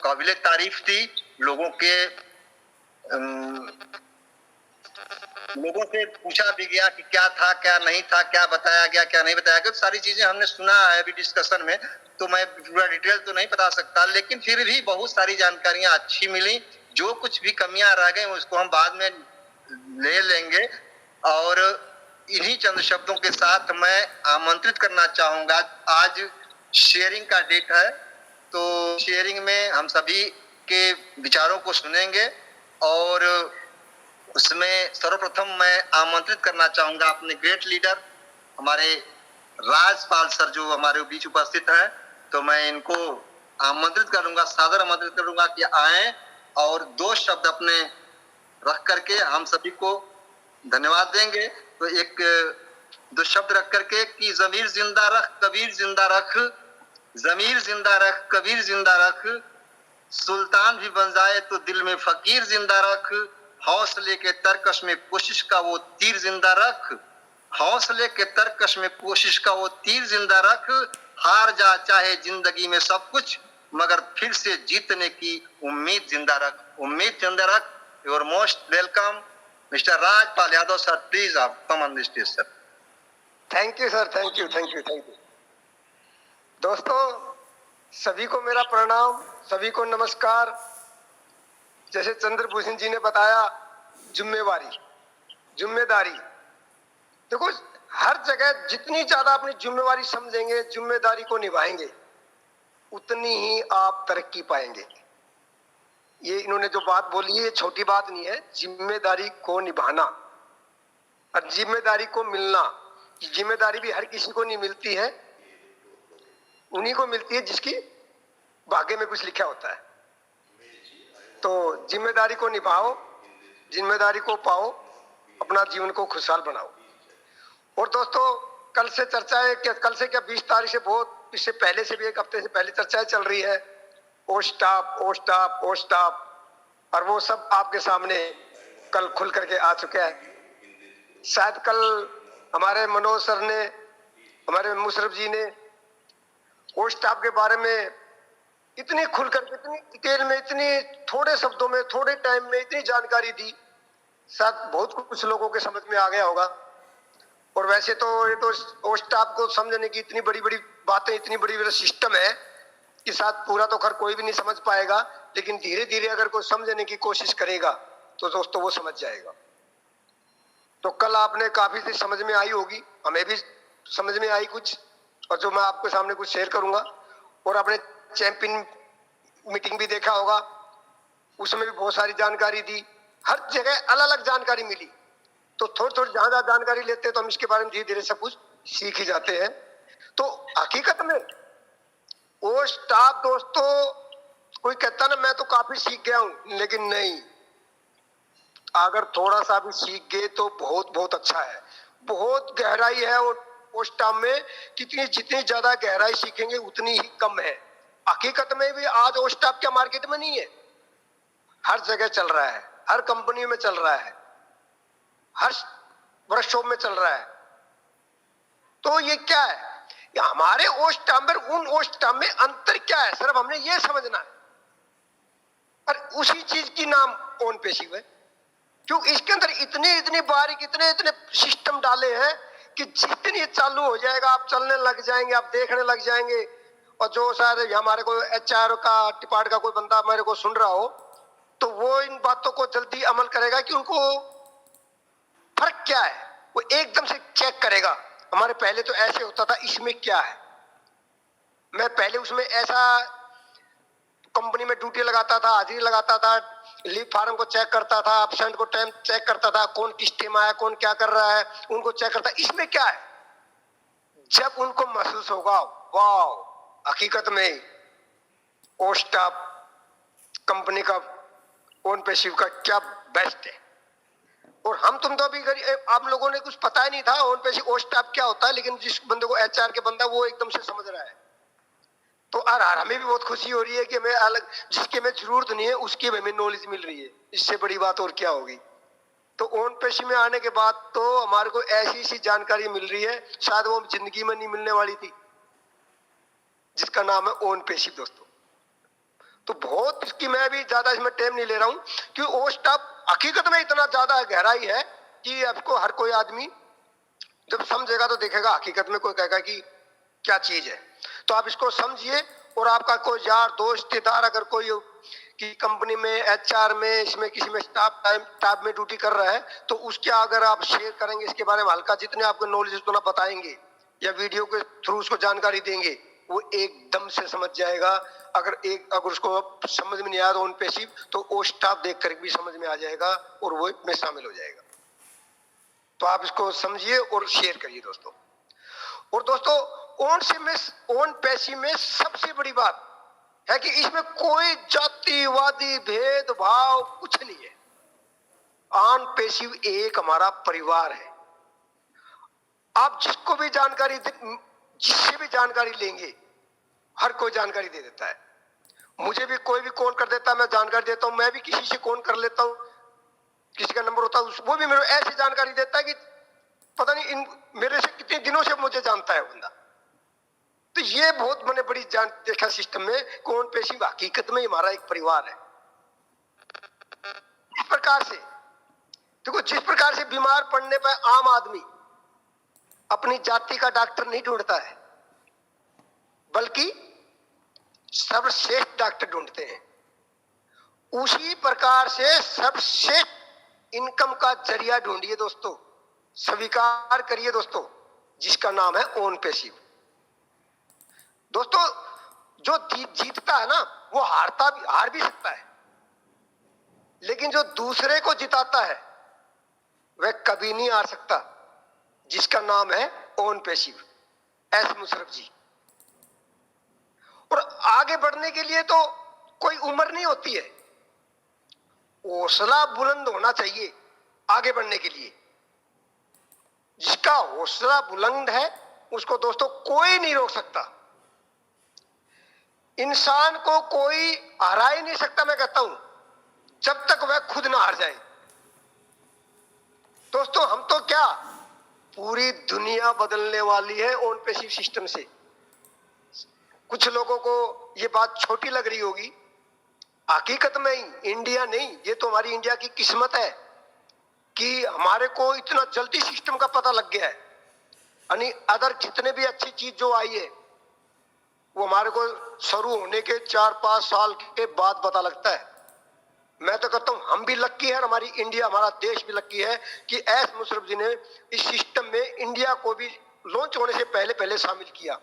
काबिले तारीफ थी। लोगों से पूछा भी गया कि क्या था क्या नहीं था, क्या बताया गया क्या नहीं बताया गया, तो सारी चीजें हमने सुना है अभी डिस्कशन में, तो मैं पूरा डिटेल तो नहीं बता सकता, लेकिन फिर भी बहुत सारी जानकारियां अच्छी मिली। जो कुछ भी कमियां रह गई उसको हम बाद में ले लेंगे। और इन्हीं चंद शब्दों के साथ मैं आमंत्रित करना चाहूंगा, आज शेयरिंग का डेट है, तो शेयरिंग में हम सभी के विचारों को सुनेंगे। और उसमें सर्वप्रथम मैं आमंत्रित करना चाहूंगा अपने ग्रेट लीडर हमारे राजपाल सर जो हमारे बीच उपस्थित हैं, तो मैं इनको आमंत्रित करूंगा, सादर आमंत्रित करूंगा कि आए और दो शब्द अपने रख करके हम सभी को धन्यवाद देंगे। तो एक दो शब्द रख करके कि जमीर जिंदा रख कबीर जिंदा रख, जमीर जिंदा रख कबीर जिंदा रख, सुल्तान भी बन जाए तो दिल में फकीर जिंदा रख, हौसले के तरकश में कोशिश का वो तीर जिंदा रख, हौसले के तरकश में कोशिश का वो तीर जिंदा रख, हार जा चाहे जिंदगी में सब कुछ मगर फिर से जीतने की उम्मीद जिंदा रख, उम्मीद जिंदा रख। Your most welcome mister Rajpal Yadav sir, please आप come on the stage sir. Thank you sir, thank you thank you thank you. दोस्तों सभी को मेरा प्रणाम, सभी को नमस्कार। जैसे चंद्रभूषण जी ने बताया, जिम्मेदारी देखो, हर जगह जितनी ज्यादा अपनी जिम्मेवारी समझेंगे, जिम्मेदारी को निभाएंगे, उतनी ही आप तरक्की पाएंगे। ये इन्होंने जो बात बोली है ये छोटी बात नहीं है। जिम्मेदारी को निभाना और जिम्मेदारी को मिलना, जिम्मेदारी भी हर किसी को नहीं मिलती है, उन्हीं को मिलती है जिसकी भाग्य में कुछ लिखा होता है। तो जिम्मेदारी को निभाओ, जिम्मेदारी को पाओ, अपना जीवन को खुशहाल बनाओ। और दोस्तों कल से चर्चा है कि कल से क्या 20 तारीख से, बहुत इससे पहले से भी, एक हफ्ते से पहले चर्चाएं चल रही है, ओ स्टाफ, और वो सब आपके सामने कल खुल करके आ चुका है। शायद कल हमारे मनोज सर ने, हमारे मुशर्रफ जी ने ओ स्टाफ के बारे में इतनी खुल करके, इतनी डिटेल में, इतनी थोड़े शब्दों में, थोड़े टाइम में इतनी जानकारी दी, शायद बहुत कुछ लोगों के समझ में आ गया होगा। और वैसे तो ये तो ओ स्टाफ को समझने की इतनी बड़ी बड़ी बातें, इतनी बड़ी बड़ी सिस्टम है कि शायद पूरा तो खैर कोई भी नहीं समझ पाएगा, लेकिन धीरे धीरे अगर कोई समझने की कोशिश करेगा तो दोस्तों वो समझ जाएगा। तो कल आपने काफी सी समझ में आई होगी, हमें भी समझ में आई कुछ, और जो मैं आपके सामने कुछ शेयर करूंगा। और आपने चैंपियन मीटिंग भी देखा होगा, उसमें भी बहुत सारी जानकारी दी, हर जगह अलग अलग जानकारी मिली। तो थोड़ी थोड़ी जहां जहां जानकारी लेते हैं तो हम इसके बारे में धीरे धीरे सब कुछ सीख ही जाते हैं। तो हकीकत में वो स्टाफ दोस्तों, कोई कहता ना मैं तो काफी सीख गया हूं, लेकिन नहीं, अगर थोड़ा सा भी सीख गए तो बहुत बहुत अच्छा है। बहुत गहराई है वो स्टाफ में, कितनी जितनी ज्यादा गहराई सीखेंगे उतनी ही कम है। हकीकत में भी आज वो स्टाफ क्या मार्केट में नहीं है, हर जगह चल रहा है, हर कंपनी में चल रहा है, हर वर्कशॉप में चल रहा है। तो ये क्या है, ये हमारे ओस्टाम में, उन ओस्टाम में अंतर क्या है, सिर्फ हमने ये समझना है। और उसी चीज की नाम ओन पेशिव है, क्योंकि इसके अंदर इतने इतने बारीक, इतने इतने सिस्टम डाले हैं कि जिस दिन ये चालू हो जाएगा आप चलने लग जाएंगे, आप देखने लग जाएंगे। और जो शायद हमारे को HR का डिपार्ट का कोई बंदा मेरे को सुन रहा हो, तो वो इन बातों को जल्दी अमल करेगा कि उनको फर्क क्या है, वो एकदम से चेक करेगा। हमारे पहले तो ऐसे होता था, इसमें क्या है। मैं पहले उसमें ऐसा कंपनी में ड्यूटी लगाता था, हाजिरी लगाता था, लीव फार्म को चेक करता था, एब्सेंट को टाइम चेक करता था, कौन किस टाइम आया, कौन क्या कर रहा है, उनको चेक करता। इसमें क्या है, जब उनको महसूस होगा वाह हकीकत में ओ स्टाफ कंपनी का ओन पेशिव का क्या बेस्ट है। और हम तुम तो अभी आप लोगों ने कुछ पता ही नहीं था ओन पेशिव ओ स्टाफ क्या होता है, लेकिन जिस बंदे को HR के बंदा वो एकदम से समझ रहा है। तो हमें भी बहुत खुशी हो रही है कि मैं अलग, जिसके में जरूरत नहीं है उसकी हमें नॉलेज मिल रही है, इससे बड़ी बात और क्या होगी। तो ओन पेशी में आने के बाद तो हमारे को ऐसी सी जानकारी मिल रही है, शायद वो जिंदगी में नहीं मिलने वाली थी, जिसका नाम है ओन पेशी दोस्तों। तो बहुत इसकी मैं भी ज्यादा इसमें टाइम नहीं ले रहा हूं कि वो स्टाफ हकीकत में इतना ज्यादा गहराई है कि आपको हर कोई आदमी जब समझेगा तो देखेगा हकीकत में कोई कहेगा कि क्या चीज है। तो आप इसको समझिए, और आपका कोई यार दोस्त रिश्तेदार अगर कोई कि कंपनी में एचआर में इसमें किसी में स्टाफ में ड्यूटी कर रहा है तो उसके अगर आप शेयर करेंगे इसके बारे में हल्का, जितने आपको नॉलेज उतना बताएंगे या वीडियो के थ्रू उसको जानकारी देंगे, वो एकदम से समझ जाएगा। अगर उसको समझ में नहीं आया तो ऑन पैसिव, तो वो स्टाफ देख कर भी समझ में आ जाएगा और वो में शामिल हो जाएगा। तो आप इसको समझिए और शेयर करिए दोस्तों। और दोस्तों ऑन पैसिव में सबसे बड़ी बात है कि इसमें कोई जातिवादी भेदभाव कुछ नहीं है। ऑन पैसिव एक हमारा परिवार है। आप जिसको भी जिससे भी जानकारी लेंगे, हर कोई जानकारी दे देता है। मुझे भी कोई भी कॉल कर देता है, मैं जानकारी देता हूं। मैं भी किसी से कॉल कर लेता हूं, किसी का नंबर होता है, वो भी मेरे ऐसी जानकारी देता है कि पता नहीं मेरे से कितने दिनों से मुझे जानता है बंदा। तो ये बहुत मैंने बड़ी जान देखा सिस्टम में, कौन पेशी हकीकत में हमारा एक परिवार है। इस प्रकार से देखो, जिस प्रकार से बीमार पड़ने पर आम आदमी अपनी जाति का डॉक्टर नहीं ढूंढता है, बल्कि सर्वश्रेष्ठ डॉक्टर ढूंढते हैं, उसी प्रकार से सर्वश्रेष्ठ इनकम का जरिया ढूंढिए दोस्तों। स्वीकार करिए दोस्तों, जिसका नाम है ऑन पैसिव। दोस्तों, जो जीतता है ना, वो हार भी सकता है, लेकिन जो दूसरे को जिताता है वह कभी नहीं हार सकता, जिसका नाम है ऑन पैसिव। एस मुशर्रफ जी। और आगे बढ़ने के लिए तो कोई उम्र नहीं होती है, हौसला बुलंद होना चाहिए आगे बढ़ने के लिए। जिसका हौसला बुलंद है उसको दोस्तों कोई नहीं रोक सकता। इंसान को कोई हरा ही नहीं सकता, मैं कहता हूं, जब तक वह खुद ना हार जाए। दोस्तों, हम तो क्या, पूरी दुनिया बदलने वाली है ऑन पैसिव सिस्टम से। कुछ लोगों को ये बात छोटी लग रही होगी, हकीकत में इंडिया नहीं, ये तो हमारी इंडिया की किस्मत है कि हमारे को इतना जल्दी सिस्टम का पता लग गया है। यानी अदर जितने भी अच्छी चीज जो आई है वो हमारे को शुरू होने के 4-5 साल के बाद पता लगता है। मैं तो कहता हूं हम भी लक्की है, हमारी इंडिया, हमारा देश भी लक्की है कि एस मुशर्रफ जी ने इस सिस्टम में इंडिया को भी लॉन्च होने से पहले शामिल किया,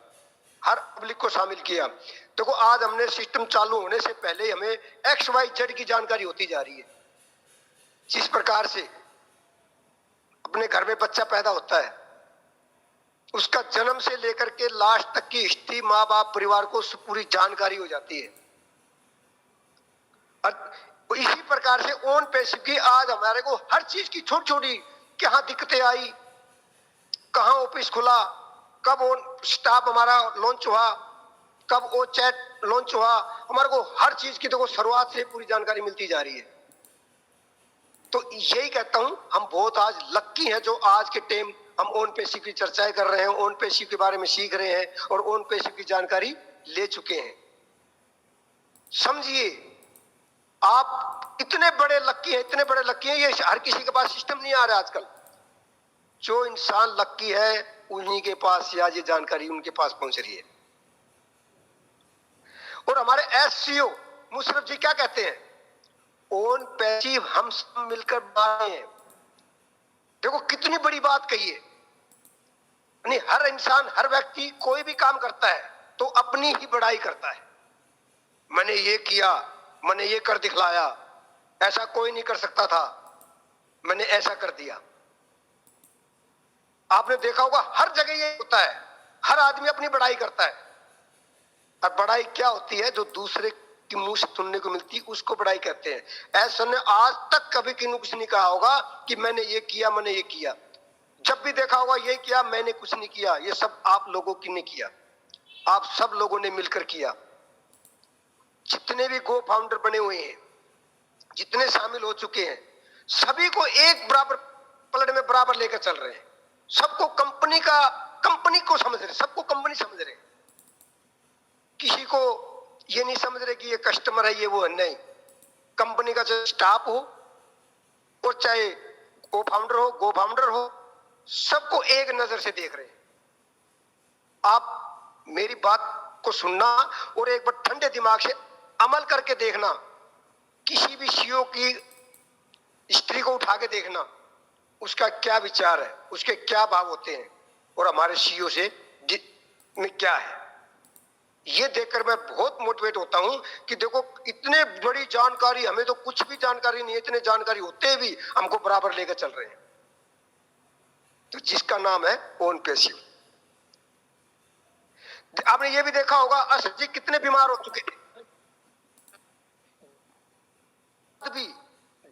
हर पब्लिक को शामिल किया। देखो, आज हमने सिस्टम चालू होने से पहले हमें XYZ की जानकारी होती जा रही है। जिस प्रकार से अपने घर में बच्चा पैदा होता है, उसका जन्म से लेकर के लास्ट तक की हिस्ट्री, माँ बाप, परिवार को पूरी जानकारी हो जाती है। और इसी प्रकार से ऑन पैसिव की आज हमारे को हर चीज की छोटी छोटी कहां दिक्कतें आई, कहां ऑफिस खुला, कब ऑन स्टाफ हमारा लॉन्च हुआ, कब वो चैट लॉन्च हुआ, हमारे को हर चीज की देखो शुरुआत से पूरी जानकारी मिलती जा रही है। तो यही कहता हूं, हम बहुत आज लक्की हैं जो आज के टाइम हम ऑन पैसिव की चर्चाएं कर रहे हैं, ऑन पैसिव के बारे में सीख रहे हैं और ऑन पैसिव की जानकारी ले चुके हैं। समझिए, आप इतने बड़े लक्की हैं, इतने बड़े लक्की हैं, ये हर किसी के पास सिस्टम नहीं आ रहा आजकल। जो इंसान लक्की है उन्हीं के पास आज ये जानकारी उनके पास पहुंच रही है। और हमारे SCO मुशर्रफ जी क्या कहते हैं, ऑन पैसिव हम सब मिलकर बना रहे हैं। देखो कितनी बड़ी बात कही है। यानी हर इंसान, हर व्यक्ति कोई भी काम करता है तो अपनी ही बड़ाई करता है। मैंने ये किया, मैंने ये कर दिखलाया, ऐसा कोई नहीं कर सकता था, मैंने ऐसा कर दिया। आपने देखा होगा हर जगह ये होता है, हर आदमी अपनी बड़ाई करता है। और बड़ाई क्या होती है, जो दूसरे की मुंह से सुनने को मिलती है उसको बड़ाई कहते हैं। ऐसा ने आज तक कभी किसी कुछ नहीं कहा होगा कि मैंने ये किया, मैंने ये किया। जब भी देखा होगा ये किया, मैंने कुछ नहीं किया, ये सब आप लोगों की ने किया, आप सब लोगों ने मिलकर किया। जितने भी गो फाउंडर बने हुए हैं, जितने शामिल हो चुके हैं, सभी को एक बराबर पलड़े में बराबर लेकर चल रहे हैं। सबको कंपनी को समझ रहे, सबको कंपनी समझ रहे। किसी को ये नहीं समझ रहे कि ये कस्टमर है, ये वो है, नहीं। कंपनी का चाहे स्टाफ हो और चाहे को फाउंडर हो, गो फाउंडर हो, सबको एक नजर से देख रहे हैं। आप मेरी बात को सुनना और एक बार ठंडे दिमाग से अमल करके देखना। किसी भी सीईओ की हिस्ट्री को उठा के देखना, उसका क्या विचार है, उसके क्या भाव होते हैं, और हमारे सीईओ से में क्या है। ये देखकर मैं बहुत मोटिवेट होता हूं कि देखो इतने बड़ी जानकारी, हमें तो कुछ भी जानकारी नहीं है, इतने जानकारी होते भी हमको बराबर लेकर चल रहे हैं। तो जिसका नाम है ओन पैसिव। आपने ये भी देखा होगा अशोक जी कितने बीमार हो चुके हैं, भी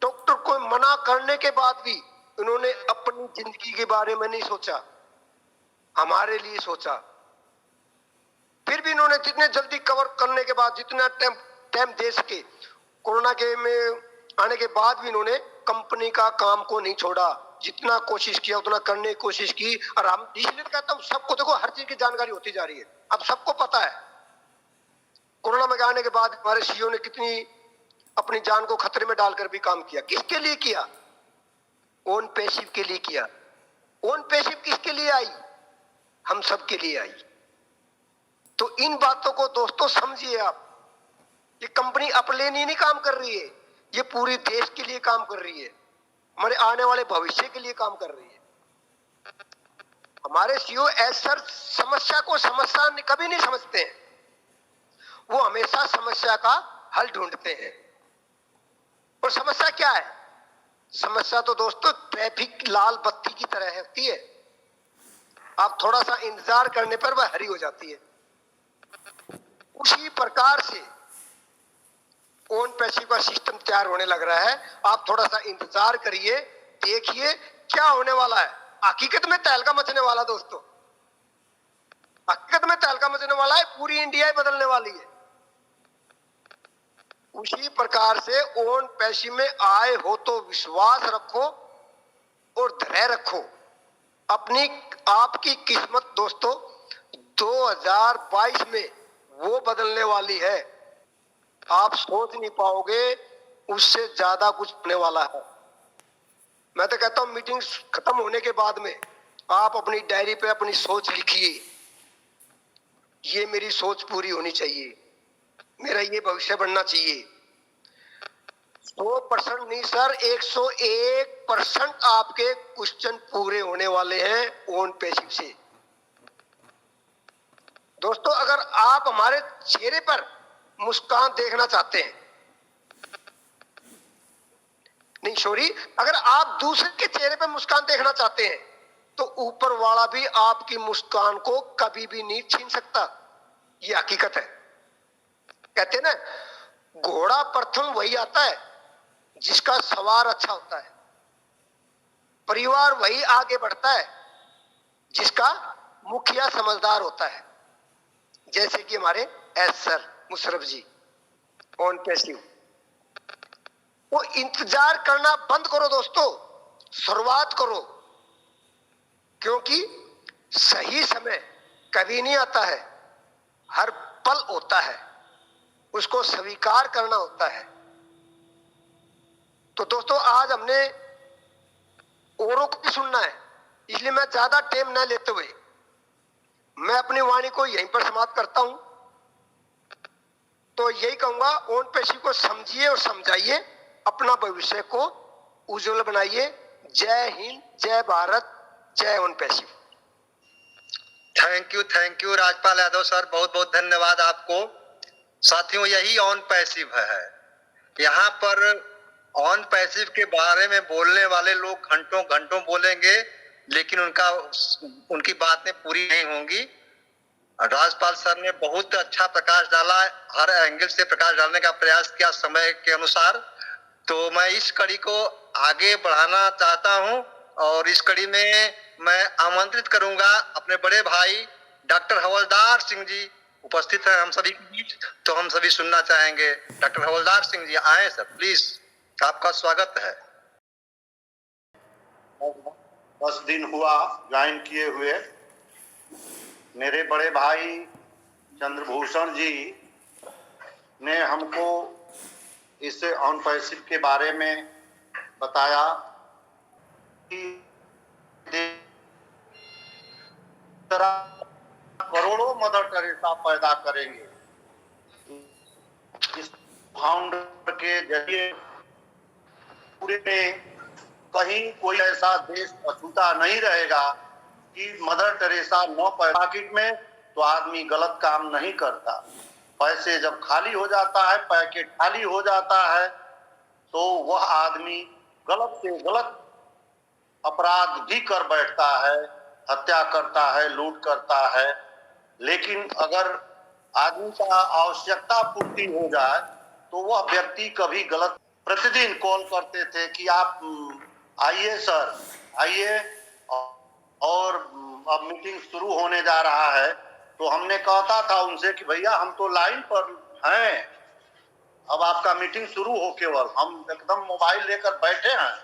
डॉक्टर को मना करने के बाद भी उन्होंने अपनी जिंदगी के बारे में नहीं सोचा, हमारे लिए सोचा। फिर भी इन्होंने जितने जल्दी कवर करने के बाद, जितना टाइम दे सके, कोरोना के में आने के बाद भी इन्होंने कंपनी का काम को नहीं छोड़ा। जितना कोशिश किया उतना करने की कोशिश की। और हम इसलिए कहता हूं सबको, देखो हर चीज की जानकारी होती जा रही है, अब सबको पता है। कोरोना में आने के बाद हमारे सीईओ ने कितनी अपनी जान को खतरे में डालकर भी काम किया। किसके लिए किया? ओन पैसिव के लिए किया। ओन पैसिव किसके लिए आई? हम सब के लिए आई। तो इन बातों को दोस्तों समझिए आप। ये कंपनी अपने लिए नहीं काम कर रही है, ये पूरी देश के लिए काम कर रही है, हमारे आने वाले भविष्य के लिए काम कर रही है। हमारे सीईओ ऐसा समस्या को समस्या कभी नहीं समझते हैं, वो हमेशा समस्या का हल ढूंढते हैं। और समस्या क्या है? समस्या तो दोस्तों ट्रैफिक लाल बत्ती की तरह होती है, आप थोड़ा सा इंतजार करने पर वह हरी हो जाती है। उसी प्रकार से ओन पैसिव का सिस्टम तैयार होने लग रहा है। आप थोड़ा सा इंतजार करिए, देखिए क्या होने वाला है। हकीकत में तहलका मचने वाला दोस्तों, हकीकत में तहलका मचने वाला है, पूरी इंडिया ही बदलने वाली है। उसी प्रकार से ओन पैसिव में आए हो तो विश्वास रखो और धैर्य रखो। अपनी आपकी किस्मत दोस्तों 2022 में वो बदलने वाली है, आप सोच नहीं पाओगे, उससे ज्यादा कुछ होने वाला है। मैं तो कहता हूं मीटिंग खत्म होने के बाद में आप अपनी डायरी पे अपनी सोच लिखिए, ये मेरी सोच पूरी होनी चाहिए, मेरा ये भविष्य बनना चाहिए। 100% नहीं सर, 101% आपके क्वेश्चन पूरे होने वाले हैं ओन पैसिव से। दोस्तों अगर आप हमारे चेहरे पर मुस्कान देखना चाहते हैं, नहीं सॉरी, अगर आप दूसरे के चेहरे पर मुस्कान देखना चाहते हैं तो ऊपर वाला भी आपकी मुस्कान को कभी भी नहीं छीन सकता। ये हकीकत है। कहते हैं ना, घोड़ा प्रथम वही आता है जिसका सवार अच्छा होता है, परिवार वही आगे बढ़ता है जिसका मुखिया समझदार होता है। जैसे कि हमारे S sir Musharraf ji on passive. वो इंतजार करना बंद करो दोस्तों, शुरुआत करो, क्योंकि सही समय कभी नहीं आता है, हर पल होता है, उसको स्वीकार करना होता है। तो दोस्तों आज हमने औरों को भी सुनना है, इसलिए मैं ज्यादा टाइम न लेते हुए मैं अपनी वाणी को यहीं पर समाप्त करता हूं। तो यही कहूंगा, ओन पैसिव को समझिए और समझाइए, अपना भविष्य को उज्जवल बनाइए। जय हिंद, जय भारत, जय own passive. Thank you Rajpal Yadav sir, बहुत बहुत धन्यवाद आपको। साथियों यही ऑन पैसिव है। यहाँ पर ऑन पैसिव के बारे में बोलने वाले लोग घंटों घंटों बोलेंगे, लेकिन उनकी बातें पूरी नहीं होंगी। राजपाल सर ने बहुत अच्छा प्रकाश डाला, हर एंगल से प्रकाश डालने का प्रयास किया समय के अनुसार। तो मैं इस कड़ी को आगे बढ़ाना चाहता हूं और इस कड़ी में मैं आमंत्रित करूंगा अपने बड़े भाई डॉक्टर हवलदार सिंह जी, उपस्थित हैं हम सभी के बीच, तो हम सभी सुनना चाहेंगे। डॉक्टर हवलदार सिंह जी आए सर, प्लीज, आपका स्वागत है। 10 दिन हुआ ज्वाइन किए हुए। मेरे बड़े भाई चंद्रभूषण जी ने हमको इस ऑन पैसिव के बारे में बताया कि करोड़ों मदर टेरेसा पैदा करेंगे। इस फाउंडर के जरिए पूरे में कहीं कोई ऐसा देश अछूता नहीं रहेगा कि मदर टेरेसा न पैकेट में तो आदमी गलत काम नहीं करता। पैसे जब खाली हो जाता है, पैकेट खाली हो जाता है, तो वह आदमी गलत से गलत अपराध भी कर बैठता है, हत्या करता है, लूट करता है। लेकिन अगर आदमी का आवश्यकता पूर्ति हो जाए तो वह व्यक्ति कभी गलत। प्रतिदिन कॉल करते थे कि आप आइए सर, आइए, और अब मीटिंग शुरू होने जा रहा है। तो हमने कहता था उनसे कि भैया हम तो लाइन पर हैं, अब आपका मीटिंग शुरू हो, केवल हम एकदम मोबाइल लेकर बैठे हैं।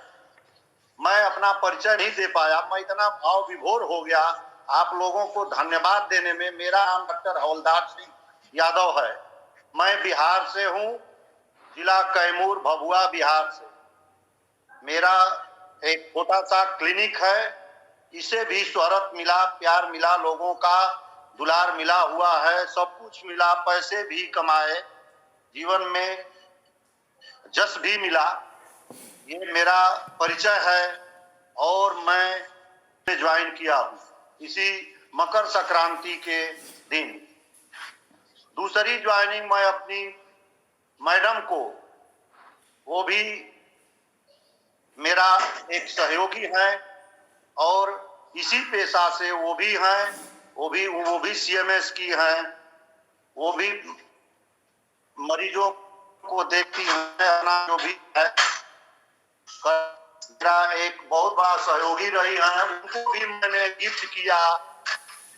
मैं अपना परिचय नहीं दे पाया, मैं इतना भाव विभोर हो गया आप लोगों को धन्यवाद देने में। मेरा नाम डॉक्टर हवलदार सिंह यादव है, मैं बिहार से हूँ, जिला कैमूर, भभुआ, बिहार से। मेरा एक छोटा सा क्लिनिक है, इसे भी शोहरत मिला, प्यार मिला, लोगों का दुलार मिला हुआ है, सब कुछ मिला, पैसे भी कमाए, जीवन में जस भी मिला। ये मेरा परिचय है और मैं ज्वाइन किया हूँ इसी मकर संक्रांति के दिन। दूसरी ज्वाइनिंग मैं अपनी मैडम को, वो भी मेरा एक सहयोगी है और इसी पेशा से वो भी हैं, वो भी CMS की हैं, वो भी मरीजों को देखती है, अपना जो भी है। मेरा एक बहुत बड़ा सहयोगी रही है, उनको भी मैंने गिफ्ट किया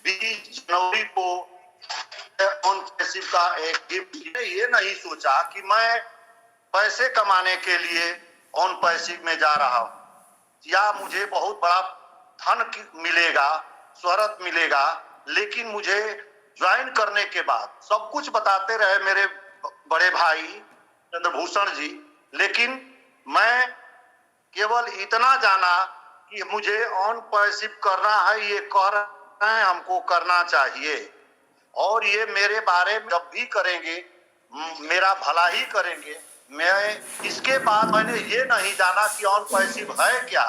20 जनवरी को ऑन पैसिव का एक गिफ्ट। ये नहीं सोचा कि मैं पैसे कमाने के लिए ऑन पैसिव में जा रहा हूँ या मुझे बहुत बड़ा धन मिलेगा, शोहरत मिलेगा। लेकिन मुझे ज्वाइन करने के बाद सब कुछ बताते रहे मेरे बड़े भाई चंद्रभूषण जी, लेकिन मैं केवल इतना जाना कि मुझे ऑन पैसिव करना है, ये कह रहे हैं हमको करना चाहिए और ये मेरे बारे में जब भी करेंगे मेरा भला ही करेंगे। मैं इसके बाद मैंने ये नहीं जाना कि ऑन पैसिव है क्या।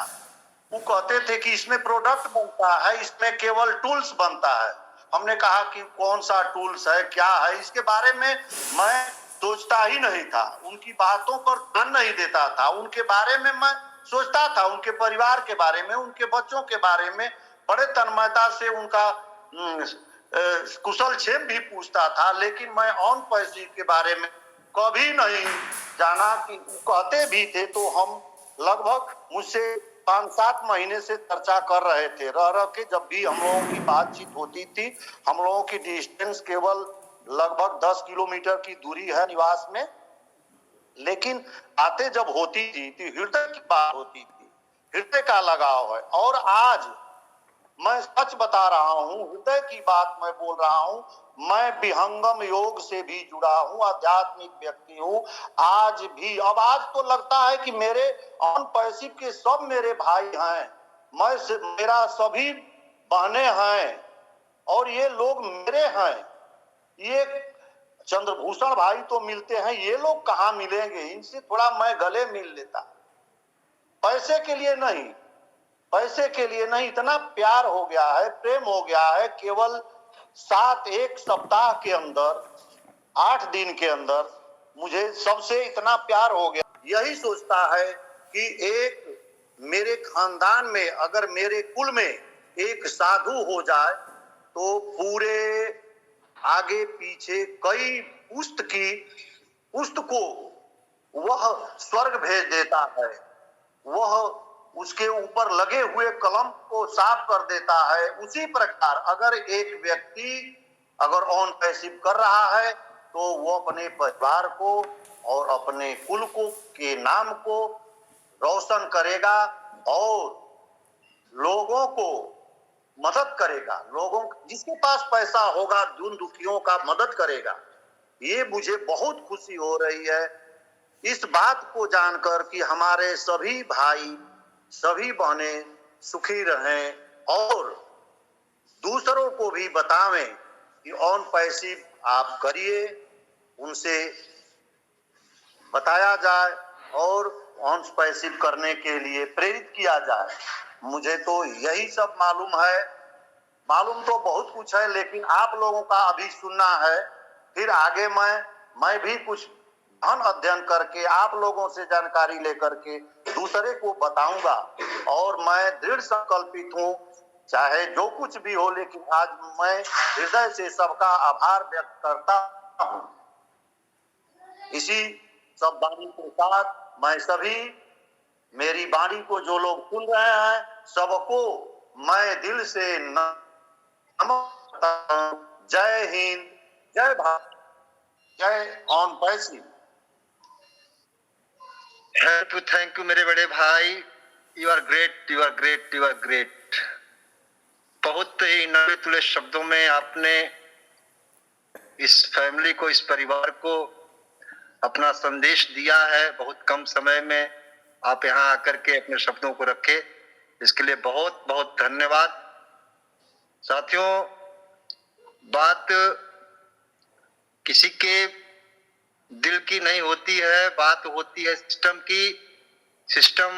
वो कहते थे कि इसमें प्रोडक्ट बनता है, इसमें केवल टूल्स बनता है। हमने कहा कि कौन सा टूल्स है, क्या है, इसके बारे में मैं सोचता ही नहीं था, उनकी बातों पर ध्यान नहीं देता था। उनके बारे में मैं सोचता था, उनके परिवार के बारे में, उनके बच्चों के बारे में बड़े तन्मयता से उनका कुशल क्षेम भी पूछता था। लेकिन मैं ऑन पैसिव के बारे में कभी नहीं जाना कि कहते भी थे तो हम लगभग मुझसे 5-7 महीने से चर्चा कर रहे थे, रह के जब भी हम लोगों की बातचीत होती थी। हम लोगों की डिस्टेंस केवल लगभग 10 किलोमीटर की दूरी है निवास में, लेकिन बातें जब होती थी तो हृदय की बात होती थी, हृदय का लगाव है। और आज मैं सच बता रहा हूँ, हृदय की बात मैं बोल रहा हूँ। मैं विहंगम योग से भी जुड़ा हूँ, आध्यात्मिक व्यक्ति हूँ आज भी। अब आज तो लगता है कि मेरे ऑन पैसिव के सब मेरे भाई हैं, मेरा सभी बहनें हैं और ये लोग मेरे हैं। ये चंद्रभूषण भाई तो मिलते हैं, ये लोग कहाँ मिलेंगे, इनसे थोड़ा मैं गले मिल लेता। पैसे के लिए नहीं, पैसे के लिए नहीं, इतना प्यार हो गया है, प्रेम हो गया है। केवल 1 सप्ताह के अंदर, 8 दिन के अंदर मुझे सबसे इतना प्यार हो गया। यही सोचता है कि एक मेरे खानदान में, अगर मेरे कुल में एक साधु हो जाए तो पूरे आगे पीछे कई पुस्त को वह स्वर्ग भेज देता है। वह उसके ऊपर लगे हुए कलम को साफ कर देता है। उसी प्रकार अगर एक व्यक्ति अगर ऑन पैसिव कर रहा है तो वो अपने परिवार को और अपने कुल को के नाम को रोशन करेगा और लोगों को मदद करेगा। लोगों जिसके पास पैसा होगा उन दुखियों का मदद करेगा। ये मुझे बहुत खुशी हो रही है इस बात को जानकर कि हमारे सभी भाई सभी बहनें सुखी रहें और दूसरों को भी बतावें कि ऑन पैसिव आप करिए, उनसे बताया जाए और ऑन पैसिव करने के लिए प्रेरित किया जाए। मुझे तो यही सब मालूम है, मालूम तो बहुत कुछ है लेकिन आप लोगों का अभी सुनना है, फिर आगे मैं भी कुछ धन अध्ययन करके आप लोगों से जानकारी लेकर के दूसरे को बताऊंगा और मैं दृढ़ संकल्पित हूं चाहे जो कुछ भी हो, लेकिन आज मैं हृदय से सबका आभार व्यक्त करता हूं। इसी सब वाणी के साथ मैं सभी मेरी वाणी को जो लोग सुन रहे हैं सबको मैं दिल से नमस्कार, जय हिंद, जय भारत, जय ऑन पैसिव। थैंक यू मेरे बड़े भाई, you are great, you are great, you are great. बहुत ही नवे तुले शब्दों में आपने इस फैमिली को, इस परिवार को अपना संदेश दिया है। बहुत कम समय में आप यहाँ आकर के अपने शब्दों को रखे, इसके लिए बहुत बहुत धन्यवाद। साथियों, बात किसी के दिल की नहीं होती है, बात होती है सिस्टम की। सिस्टम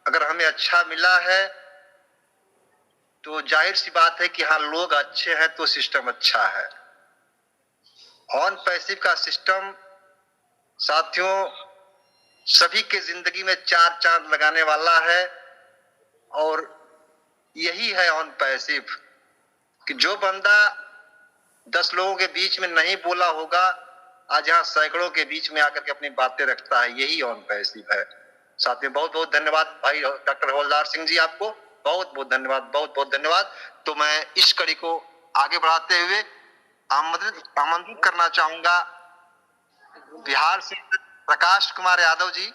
अगर हमें अच्छा मिला है तो जाहिर सी बात है कि हाँ, लोग अच्छे हैं तो सिस्टम अच्छा है। ऑन पैसिव का सिस्टम साथियों सभी के जिंदगी में चार चांद लगाने वाला है और यही है ऑन पैसिव कि जो बंदा 10 लोगों के बीच में नहीं बोला होगा, आज यहाँ सैकड़ों के बीच में आकर के अपनी बातें रखता है। यही ऑन पैसिव है। साथियों बहुत बहुत धन्यवाद भाई डॉक्टर हवलदार सिंह जी, आपको बहुत बहुत धन्यवाद, बहुत बहुत धन्यवाद। तो मैं इस कड़ी को आगे बढ़ाते हुए आमंत्रित करना चाहूंगा बिहार से प्रकाश कुमार यादव जी।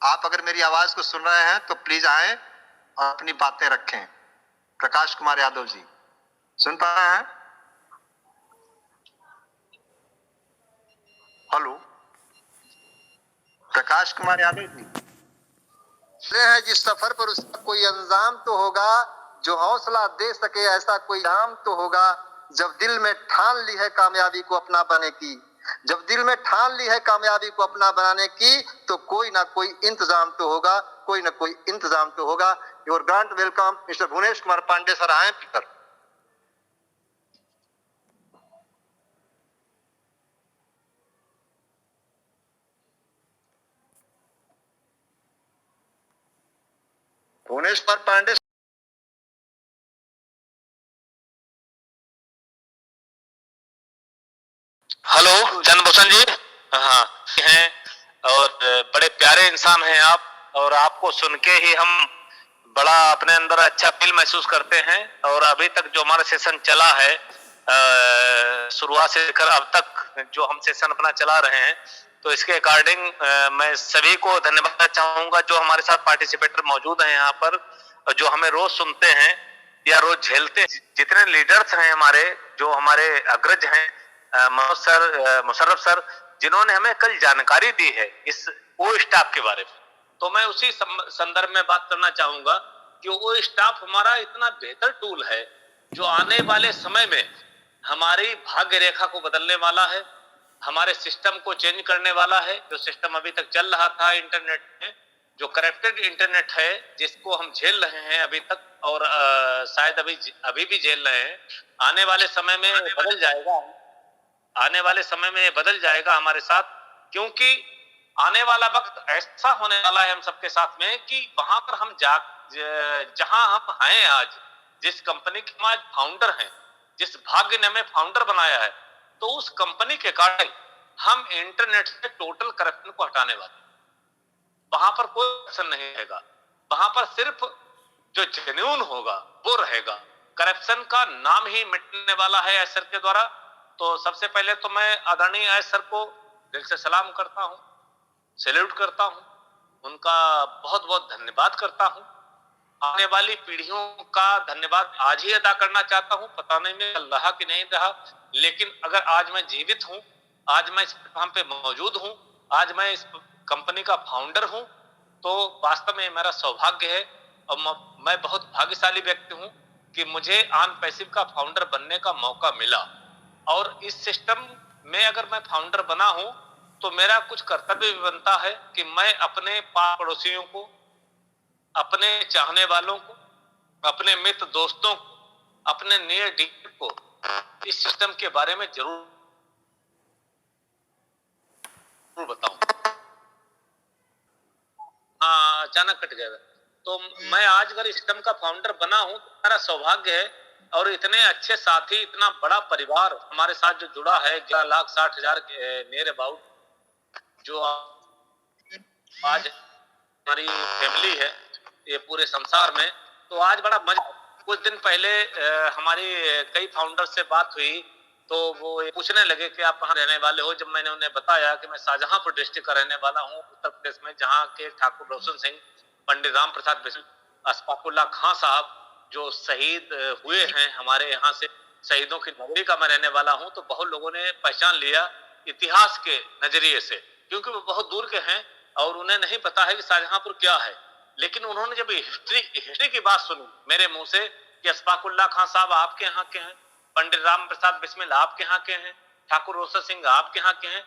आप अगर मेरी आवाज को सुन रहे हैं तो प्लीज आए और अपनी बातें रखें। प्रकाश कुमार यादव जी सुन पा रहे हैं? हेलो प्रकाश कुमार यादव जी हैं जिस सफर पर उसका कोई अंजाम तो होगा, जो हौसला दे सके ऐसा कोई नाम तो होगा। जब दिल में ठान ली है कामयाबी को अपना बनाने की, जब दिल में ठान ली है कामयाबी को अपना बनाने की, तो कोई ना कोई इंतजाम तो होगा, कोई ना कोई इंतजाम तो होगा। Your grand welcome Mister Bhuvnesh Kumar Pandey sir, आए सर। भुवनेश कुमार पांडे। हेलो चंद्रभूषण जी, हाँ हैं और बड़े प्यारे इंसान हैं आप, और आपको सुन के ही हम बड़ा अपने अंदर अच्छा फील महसूस करते हैं। और अभी तक जो हमारा सेशन चला है, शुरुआत से लेकर अब तक जो हम सेशन अपना चला रहे हैं, तो इसके अकॉर्डिंग मैं सभी को धन्यवाद देना चाहूंगा जो हमारे साथ पार्टिसिपेटर मौजूद हैं यहाँ पर, जो हमें रोज सुनते हैं या रोज झेलते हैं। जितने लीडर्स हैं हमारे, जो हमारे अग्रज हैं, मनोज सर, मुशर्रफ सर, जिन्होंने हमें कल जानकारी दी है इस ओ स्टाफ के बारे में, तो मैं उसी संदर्भ में बात करना चाहूंगा कि ओ स्टाफ हमारा इतना बेहतर टूल है जो आने वाले समय में हमारी भाग्य रेखा को बदलने वाला है, हमारे सिस्टम को चेंज करने वाला है। जो सिस्टम अभी तक चल रहा था इंटरनेट में, जो करप्टेड इंटरनेट है, जिसको हम झेल रहे हैं अभी तक और शायद अभी भी झेल रहे हैं, आने वाले समय में बदल जाएगा। आने वाले समय में ये बदल जाएगा हमारे साथ, क्योंकि आने वाला वक्त ऐसा होने वाला है हम सबके साथ में कि वहां पर हम जहां हम हैं आज, जिस कंपनी के हम आज फाउंडर हैं, जिस भाग्य ने हमें फाउंडर बनाया है, तो उस कंपनी के कारण हम इंटरनेट से टोटल करप्शन को हटाने वाले। वहां पर कोई करप्शन नहीं रहेगा, वहां पर सिर्फ जो जेन्युइन होगा वो रहेगा। करप्शन का नाम ही मिटने वाला है एस सर के द्वारा। तो सबसे पहले तो मैं आदरणीय एस सर को दिल से सलाम करता हूं, सैल्यूट करता हूं, उनका बहुत बहुत धन्यवाद करता हूं। आने वाली पीढ़ियों का धन्यवाद आज ही अदा करना चाहता हूं। पता नहीं मैं कल रहा कि नहीं रहा, लेकिन अगर आज मैं जीवित हूं आज मैं इस प्लेटफॉर्म पे मौजूद हूँ, आज मैं इस कंपनी का फाउंडर हूँ, तो वास्तव में मेरा सौभाग्य है और मैं बहुत भाग्यशाली व्यक्ति हूँ कि मुझे ऑन पैसिव का फाउंडर बनने का मौका मिला। और इस सिस्टम में अगर मैं फाउंडर बना हूं तो मेरा कुछ कर्तव्य भी बनता है कि मैं अपने पास पड़ोसियों को, अपने चाहने वालों को, अपने मित्र दोस्तों को, अपने नियर डीलर को इस सिस्टम के बारे में जरूर बताऊं। हाँ, अचानक कट गया। तो मैं आज अगर सिस्टम का फाउंडर बना हूं तो मेरा सौभाग्य है, और इतने अच्छे साथी, इतना बड़ा परिवार हमारे साथ जो जुड़ा है, 11,60,000 के नियर अबाउट जो आज हमारी फैमिली है ये पूरे संसार में। तो आज बड़ा मजा। कुछ दिन पहले हमारी कई फाउंडर से बात हुई तो वो पूछने लगे कि आप कहाँ रहने वाले हो। जब मैंने उन्हें बताया कि मैं शाहजहांपुर डिस्ट्रिक्ट का रहने वाला हूँ, उत्तर प्रदेश में, जहाँ के ठाकुर रोशन सिंह, पंडित राम प्रसाद बिस्मिल, अशफाकुल्लाह खां साहब जो शहीद हुए हैं हमारे यहाँ से, शहीदों की नगरी का मैं रहने वाला हूँ, तो बहुत लोगों ने पहचान लिया इतिहास के नजरिए से, क्योंकि वो बहुत दूर के हैं और उन्हें नहीं पता है कि शाहजहांपुर क्या है। लेकिन उन्होंने जब हिस्ट्री की बात सुनी मेरे मुंह से कि अशफाकुल्लाह खां साहब आपके यहाँ के हैं, पंडित राम प्रसाद बिस्मिल आपके यहाँ के हैं, ठाकुर रोशन सिंह आपके यहाँ के हैं,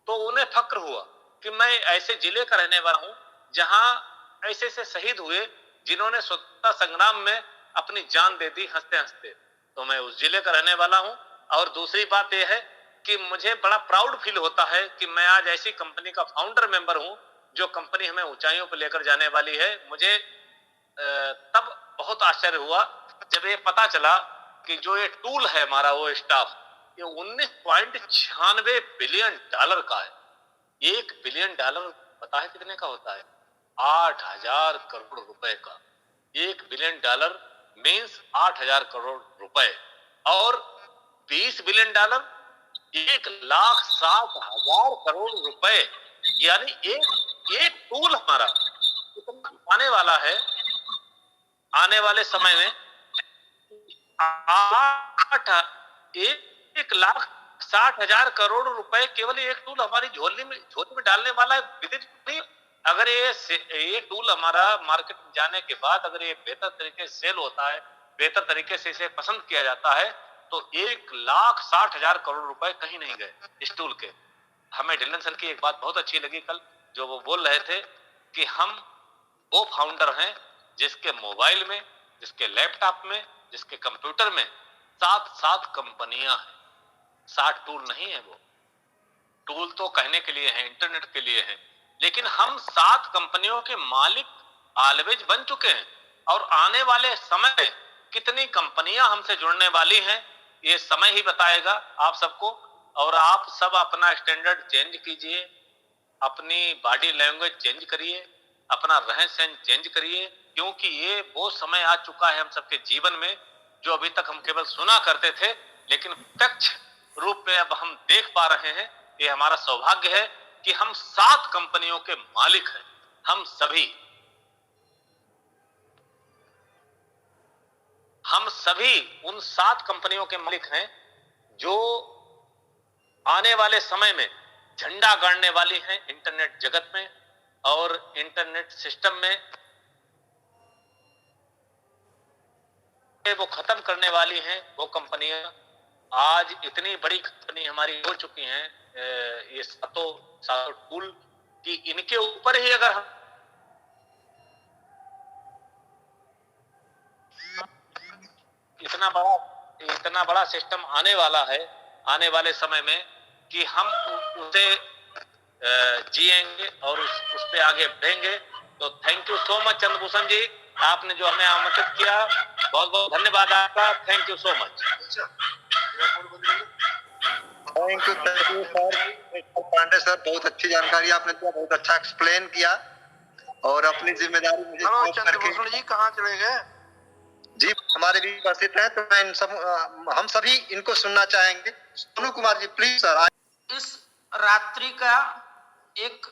तो उन्हें फक्र हुआ कि मैं ऐसे जिले का रहने वाला हूँ जहां ऐसे से शहीद हुए जिन्होंने स्वतंत्रता संग्राम में अपनी जान दे दी हंसते हंसते। तो मैं उस जिले का रहने वाला हूँ। और दूसरी बात यह है कि मुझे बड़ा प्राउड फील होता है कि मैं आज ऐसी कंपनी का फाउंडर मेंबर हूँ जो कंपनी हमें ऊंचाइयों पर लेकर जाने वाली है। मुझे तब बहुत आश्चर्य हुआ जब ये पता चला कि जो ये टूल है हमारा, वो स्टाफ, ये 19.96 बिलियन डॉलर का है। 1 बिलियन डॉलर पता है कितने का होता है? 8,000 करोड़ रुपए का। 1 बिलियन डॉलर मीन्स 8,000 करोड़ रुपए, और 20 बिलियन डॉलर 1,60,000 करोड़ रुपए। यानी एक टूल हमारा आने वाला है, आने वाले समय में 1,60,000 करोड़ रुपए केवल एक टूल हमारी झोली में डालने वाला है। नहीं, अगर ये टूल हमारा मार्केट में जाने के बाद अगर ये बेहतर तरीके से सेल होता है, बेहतर तरीके से इसे पसंद किया जाता है, तो 1,60,000 करोड़ रुपए कहीं नहीं गए इस टूल के। हमें ढिल्लन सर की एक बात बहुत अच्छी लगी कल, जो वो बोल रहे थे कि हम वो फाउंडर हैं जिसके मोबाइल में, जिसके लैपटॉप में, जिसके कंप्यूटर में 7 कंपनियां हैं। 60 टूल नहीं है। वो टूल तो कहने के लिए है, इंटरनेट के लिए है, लेकिन हम 7 कंपनियों के मालिक ऑलवेज बन चुके हैं। और आने वाले समय में कितनी कंपनियां हमसे जुड़ने वाली हैं ये समय ही बताएगा आप सबको। और आप सब अपना स्टैंडर्ड चेंज कीजिए, अपनी बॉडी लैंग्वेज चेंज करिए, अपना रहन सहन चेंज करिए, क्योंकि ये वो समय आ चुका है हम सबके जीवन में जो अभी तक हम केवल सुना करते थे, लेकिन प्रत्यक्ष रूप में अब हम देख पा रहे हैं। ये हमारा सौभाग्य है कि हम 7 कंपनियों के मालिक हैं। हम सभी उन 7 कंपनियों के मालिक हैं जो आने वाले समय में झंडा गाड़ने वाली हैं इंटरनेट जगत में और इंटरनेट सिस्टम में। वो खत्म करने वाली हैं वो कंपनियां। आज इतनी बड़ी कंपनी हमारी हो चुकी हैं ये सातों टूल कि इनके ऊपर ही अगर हम इतना बड़ा सिस्टम आने वाला है आने वाले समय में कि हम उसे जिएंगे और उस पे आगे बढ़ेंगे। तो thank you so much Chandrabhushan ji, आपने जो हमें आमंत्रित किया, बहुत बहुत धन्यवाद आपका। Thank you so much. Thank you sir Pandey sir, बहुत अच्छी जानकारी आपने दिया, बहुत अच्छा एक्सप्लेन किया और अपनी जिम्मेदारी मुझे चंद्रभूषण जी कहाँ चले गए? जी हमारे भी उपस्थित हैं, तो मैं हम सभी इनको सुनना चाहेंगे। Sonu Kumar ji please sir. इस रात्रि का एक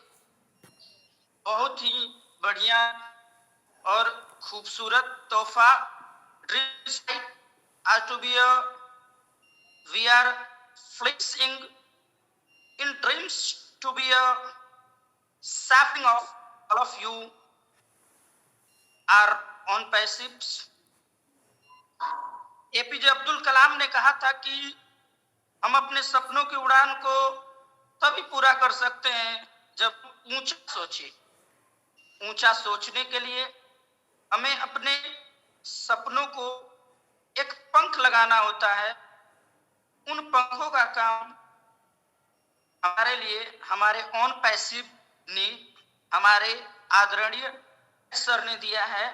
बहुत ही बढ़िया और खूबसूरत तोहफा we are flexing in dreams to be a sampling of all of you are on passives. APJ Abdul Kalam ने कहा था कि हम अपने सपनों की उड़ान को तभी पूरा कर सकते हैं जब ऊंचा सोचे। ऊंचा सोचने के लिए हमें अपने सपनों को एक पंख लगाना होता है। उन पंखों का काम हमारे लिए हमारे ऑन पैसिव ने, हमारे आदरणीय सर ने दिया है,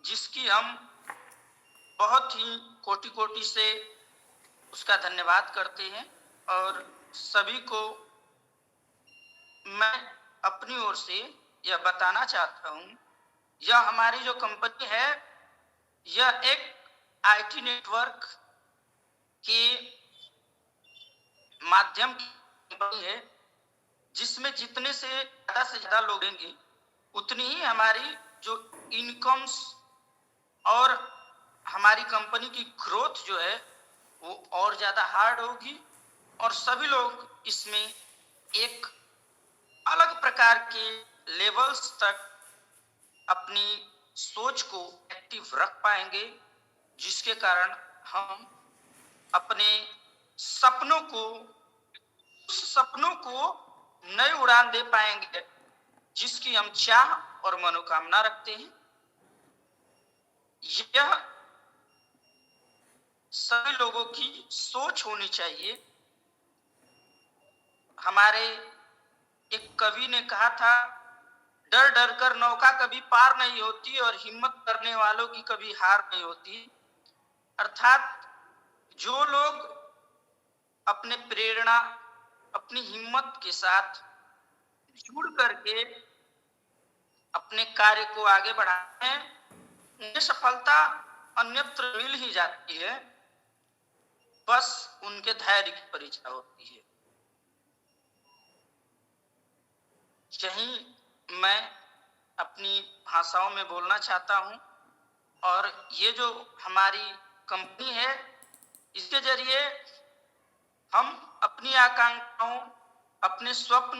जिसकी हम बहुत ही कोटि कोटि से उसका धन्यवाद करते हैं। और सभी को मैं अपनी ओर से यह बताना चाहता हूं, यह हमारी जो कंपनी है यह एक आईटी नेटवर्क के माध्यम की कंपनी है, जिसमें जितने से ज्यादा लोग होंगे उतनी ही हमारी जो इनकम्स और हमारी कंपनी की ग्रोथ जो है वो और ज्यादा हार्ड होगी और सभी लोग इसमें एक अलग प्रकार के लेवल्स तक अपनी सोच को एक्टिव रख पाएंगे, जिसके कारण हम अपने सपनों को नई उड़ान दे पाएंगे, जिसकी हम चाह और मनोकामना रखते हैं। यह सभी लोगों की सोच होनी चाहिए। हमारे एक कवि ने कहा था, डर डर कर नौका कभी पार नहीं होती और हिम्मत करने वालों की कभी हार नहीं होती। अर्थात जो लोग अपने प्रेरणा, अपनी हिम्मत के साथ जुड़ करके अपने कार्य को आगे बढ़ाते हैं, उन्हें सफलता अन्यत्र मिल ही जाती है, बस उनके धैर्य की परीक्षा होती है। यही मैं अपनी भाषाओं में बोलना चाहता हूं। और ये जो हमारी कंपनी है, इसके जरिए हम अपनी आकांक्षाओं, अपने स्वप्न,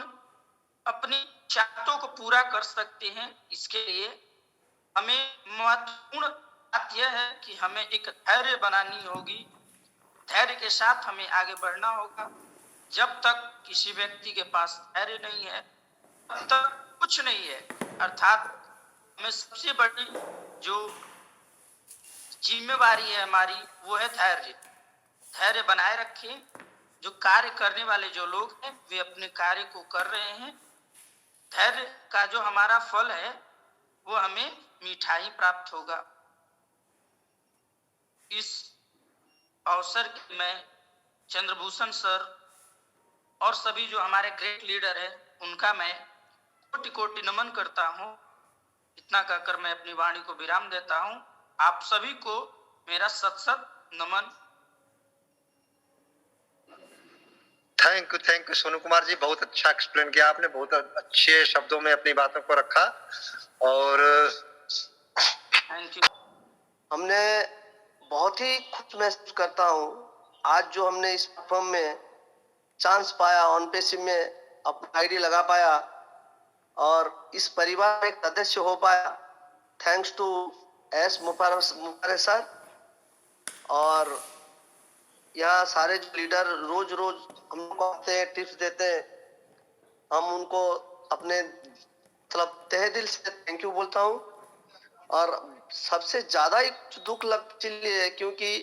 अपनी चाहतों को पूरा कर सकते हैं। इसके लिए हमें महत्वपूर्ण बात यह है कि हमें एक धैर्य बनानी होगी। धैर्य के साथ हमें आगे बढ़ना होगा। जब तक किसी व्यक्ति के पास धैर्य नहीं है तब तक कुछ नहीं है। अर्थात हमें सबसे बड़ी जो जिम्मेवारी है हमारी, वो है धैर्य। धैर्य बनाए रखें। जो कार्य करने वाले जो लोग हैं वे अपने कार्य को कर रहे हैं। धैर्य का जो हमारा फल है वो हमें मिठाई प्राप्त होगा। इस अवसर के मैं चंद्रभूषण सर और सभी जो हमारे ग्रेट लीडर है उनका मैं कोटि कोटि नमन करता हूं। इतना कहकर मैं अपनी वाणी को विराम देता हूं। आप सभी को मेरा सत सत नमन। थैंक यू सोनू कुमार जी, बहुत अच्छा एक्सप्लेन किया आपने, बहुत अच्छे शब्दों में अपनी बातों को रखा। और थैंक यू। हमने बहुत ही खुश महसूस करता हूँ आज जो हमने इस प्लेटफॉर्म में चांस पाया, ऑन पेसिव में अपना आईडी लगा पाया और इस परिवार में एक सदस्य हो पाया। Thanks to S Mufare sir. और यहाँ सारे जो लीडर रोज रोज हम लोग को आते हैं, टिप्स देते हैं, हम उनको अपने मतलब तहे दिल से थैंक यू बोलता हूँ। और सबसे ज्यादा एक दुख लगती है क्योंकि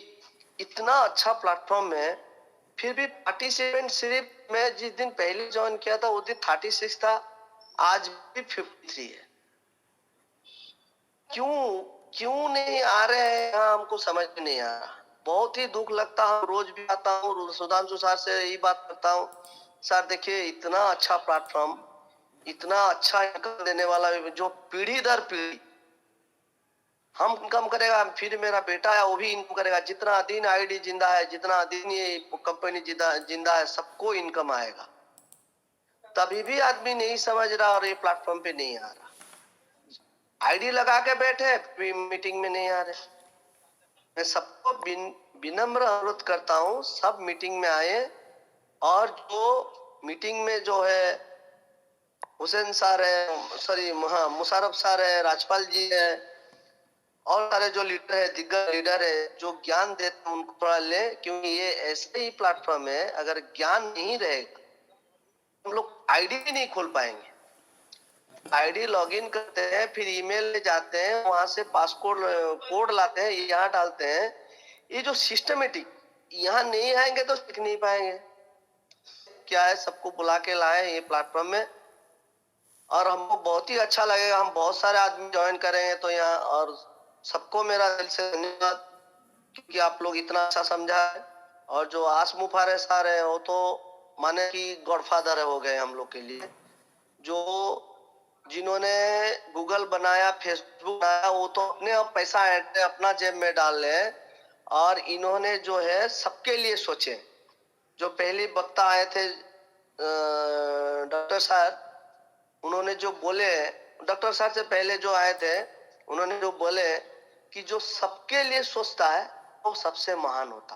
इतना अच्छा प्लेटफॉर्म है, फिर भी पार्टिसिपेंट सिर्फ मैं जिस दिन पहले ज्वाइन किया था उस दिन 36 था, आज भी 53 है। क्यों नहीं आ रहे हैं यहाँ, हमको समझ में नहीं आ रहा। बहुत ही दुख लगता है। रोज भी आता हूँ, सुधांशु सर से यही बात करता हूँ, सर देखिए इतना अच्छा प्लेटफॉर्म, इतना अच्छा इनकम देने वाला, जो पीढ़ी दर पीढ़ी हम इनकम करेगा, फिर मेरा बेटा है वो भी इनकम करेगा। जितना दिन आईडी जिंदा है, जितना दिन ये कंपनी जिंदा है, सबको इनकम आएगा। तभी भी आदमी नहीं समझ रहा और ये प्लेटफॉर्म पे नहीं आ रहा। आईडी लगा के बैठे, मीटिंग में नहीं आ रहे। मैं सबको विनम्र अनुरोध करता हूँ, सब मीटिंग में आए और जो मीटिंग में जो है हुसैन सर है, सॉरी हाँ मुशर्रफ सर है, राजपाल जी है और सारे जो लीडर है, दिग्गज लीडर है, जो ज्ञान देते हैं उनको थोड़ा ले, क्योंकि ये ऐसे ही प्लेटफॉर्म है, अगर ज्ञान नहीं रहेगा हम लोग आईडी भी नहीं खोल पाएंगे। आईडी लॉगिन करते हैं, फिर ईमेल ले जाते हैं, वहां से पासकोड कोड लाते हैं, यहाँ डालते हैं। ये जो सिस्टमेटिक यहाँ नहीं आएंगे तो सीख नहीं पाएंगे। क्या है, सबको बुला के लाए ये प्लेटफॉर्म में और हमको बहुत ही अच्छा लगेगा। हम बहुत सारे आदमी ज्वाइन करेंगे तो यहाँ, और सबको मेरा दिल से धन्यवाद क्योंकि आप लोग इतना अच्छा समझा है। और जो आस मुफारे सर है वो तो माने कि गॉडफादर हो गए हम लोग के लिए। जो जिन्होंने गूगल बनाया, फेसबुक बनाया, वो तो अपने आप पैसा अपना जेब में डाल रहे हैं और इन्होंने जो है सबके लिए सोचे। जो पहली वक्ता आए थे डॉक्टर सर, उन्होंने जो बोले, डॉक्टर सर से पहले जो आए थे उन्होंने जो बोले कि जो सबके लिए सोचता है वो सबसे महान होता।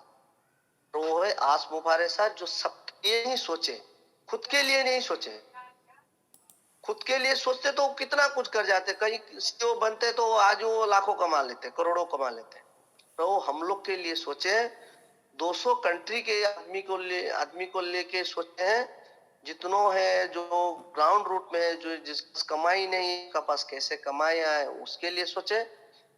तो वो है आस मुफारे सर, जो सबके लिए ही सोचे, खुद के लिए नहीं सोचे। खुद के लिए सोचते तो कितना कुछ कर जाते, कहीं सीईओ बनते तो आज वो लाखों कमा लेते, करोड़ों कमा लेते। तो हम लोग के लिए सोचे, 200 कंट्री के आदमी को लेके सोचे हैं, जितनों है जो ग्राउंड रूट में है, जो जिस कमाई नहीं का पास कैसे कमाई आए उसके लिए सोचे।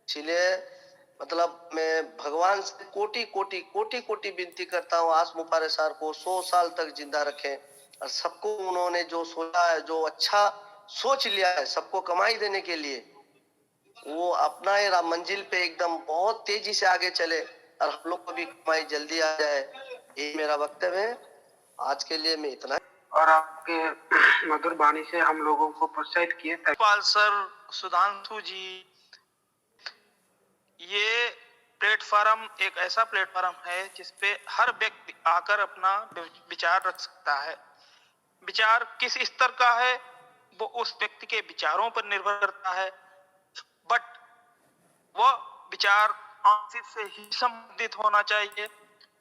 इसलिए मतलब मैं भगवान से कोटि कोटि कोटि कोटि विनती करता हूँ आस मुफारे सर को 100 साल तक जिंदा रखें और सबको उन्होंने जो सोचा है, जो अच्छा सोच लिया है सबको कमाई देने के लिए, वो अपना ही मंजिल पे एकदम बहुत तेजी से आगे चले और हम लोग को भी कमाई जल्दी आ जाए। यही मेरा वक्तव्य है। आज के लिए मैं इतना। और आपके मधुर वाणी से हम लोगों को प्रोत्साहित किए। पाल सर, सुधांशु जी, ये प्लेटफॉर्म एक ऐसा प्लेटफॉर्म है जिसपे हर व्यक्ति आकर अपना विचार रख सकता है। विचार किस स्तर का है वो उस व्यक्ति के विचारों पर निर्भर करता है, बट वह विचार आंशिक से ही संबंधित होना चाहिए।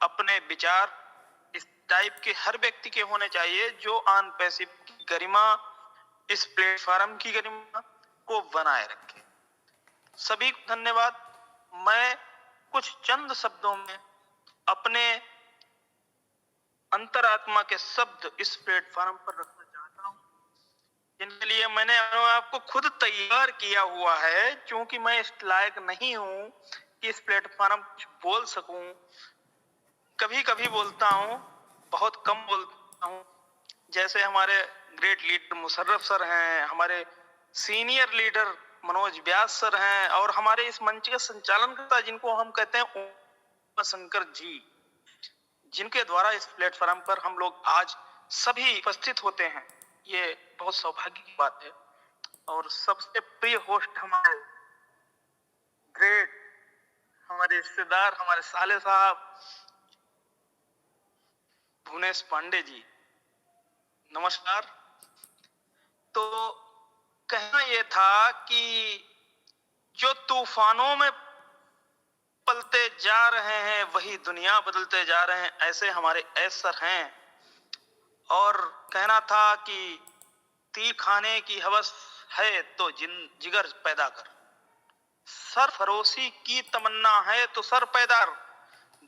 अपने विचार इस टाइप के हर व्यक्ति के होने चाहिए जो ऑन पैसिव की गरिमा, इस प्लेटफॉर्म की गरिमा को बनाए रखे। सभी को धन्यवाद। मैं कुछ चंद शब्दों में अपने अंतरात्मा के शब्द इस प्लेटफॉर्म पर रखना चाहता हूं, जिनके लिए मैंने आपको खुद तैयार किया हुआ है, क्योंकि मैं इस लायक नहीं हूं कि इस प्लेटफॉर्म कुछ बोल सकूं। कभी कभी बोलता हूं, बहुत कम बोलता हूं। जैसे हमारे ग्रेट लीडर मुशर्रफ सर हैं, हमारे senior leader Manoj Vyas sir हैं और हमारे इस मंच के संचालनकर्ता जिनको हम कहते हैं उमा शंकर जी, जिनके द्वारा इस प्लेटफॉर्म पर हम लोग आज सभी उपस्थित होते हैं, ये बहुत सौभाग्य की बात है। और सबसे प्रिय होस्ट हमारे ग्रेट, हमारे रिश्तेदार, हमारे साले साहब भुवनेश पांडे जी, नमस्कार। तो कहना यह था कि जो तूफानों में पलते जा रहे हैं वही दुनिया बदलते जा रहे हैं, ऐसे हमारे ऐसर हैं। और कहना था कि तीर खाने की हवस है तो जिगर पैदा कर, सरफरोशी की तमन्ना है तो सर पैदा कर,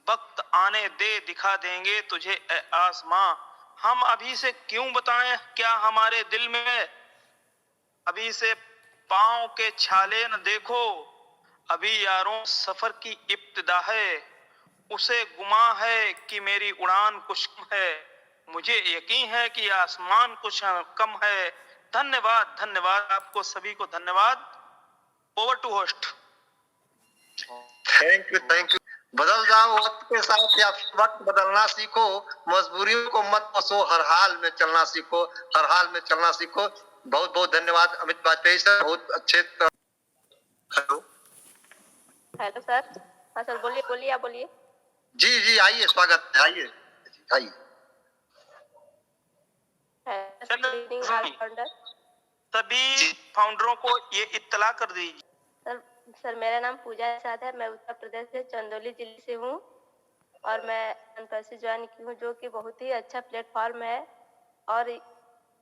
वक्त आने दे दिखा देंगे तुझे ए आसमां। हम अभी से क्यों बताएं क्या हमारे दिल में है, अभी से पांव के छाले न देखो, अभी यारों सफर की इब्तिदा है, उसे गुमा है कि मेरी उड़ान कुछ कम है, मुझे यकीन है कि आसमान कुछ कम है। धन्यवाद, धन्यवाद आपको सभी को, धन्यवाद। Over to host. Thank you, thank you. बदल जाओ वक्त के साथ या वक्त बदलना सीखो, मजबूरियों को मत फंसो, हर हाल में चलना सीखो, हर हाल में चलना सीखो। बहुत बहुत धन्यवाद अमित वाजपेयी सर, बहुत अच्छे। Hello hello sir. हाँ सर, बोलिए बोलिए, आप बोलिए। जी जी, आइए, स्वागत है, आइए आइए। सभी फाउंडरों को ये इत्तला कर दीजिए। सर मेरा नाम पूजा निषाद है, मैं उत्तर प्रदेश के चंदौली जिले से हूँ और मैं अनपैसे ज्वाइन की हूँ, जो कि बहुत ही अच्छा प्लेटफॉर्म है और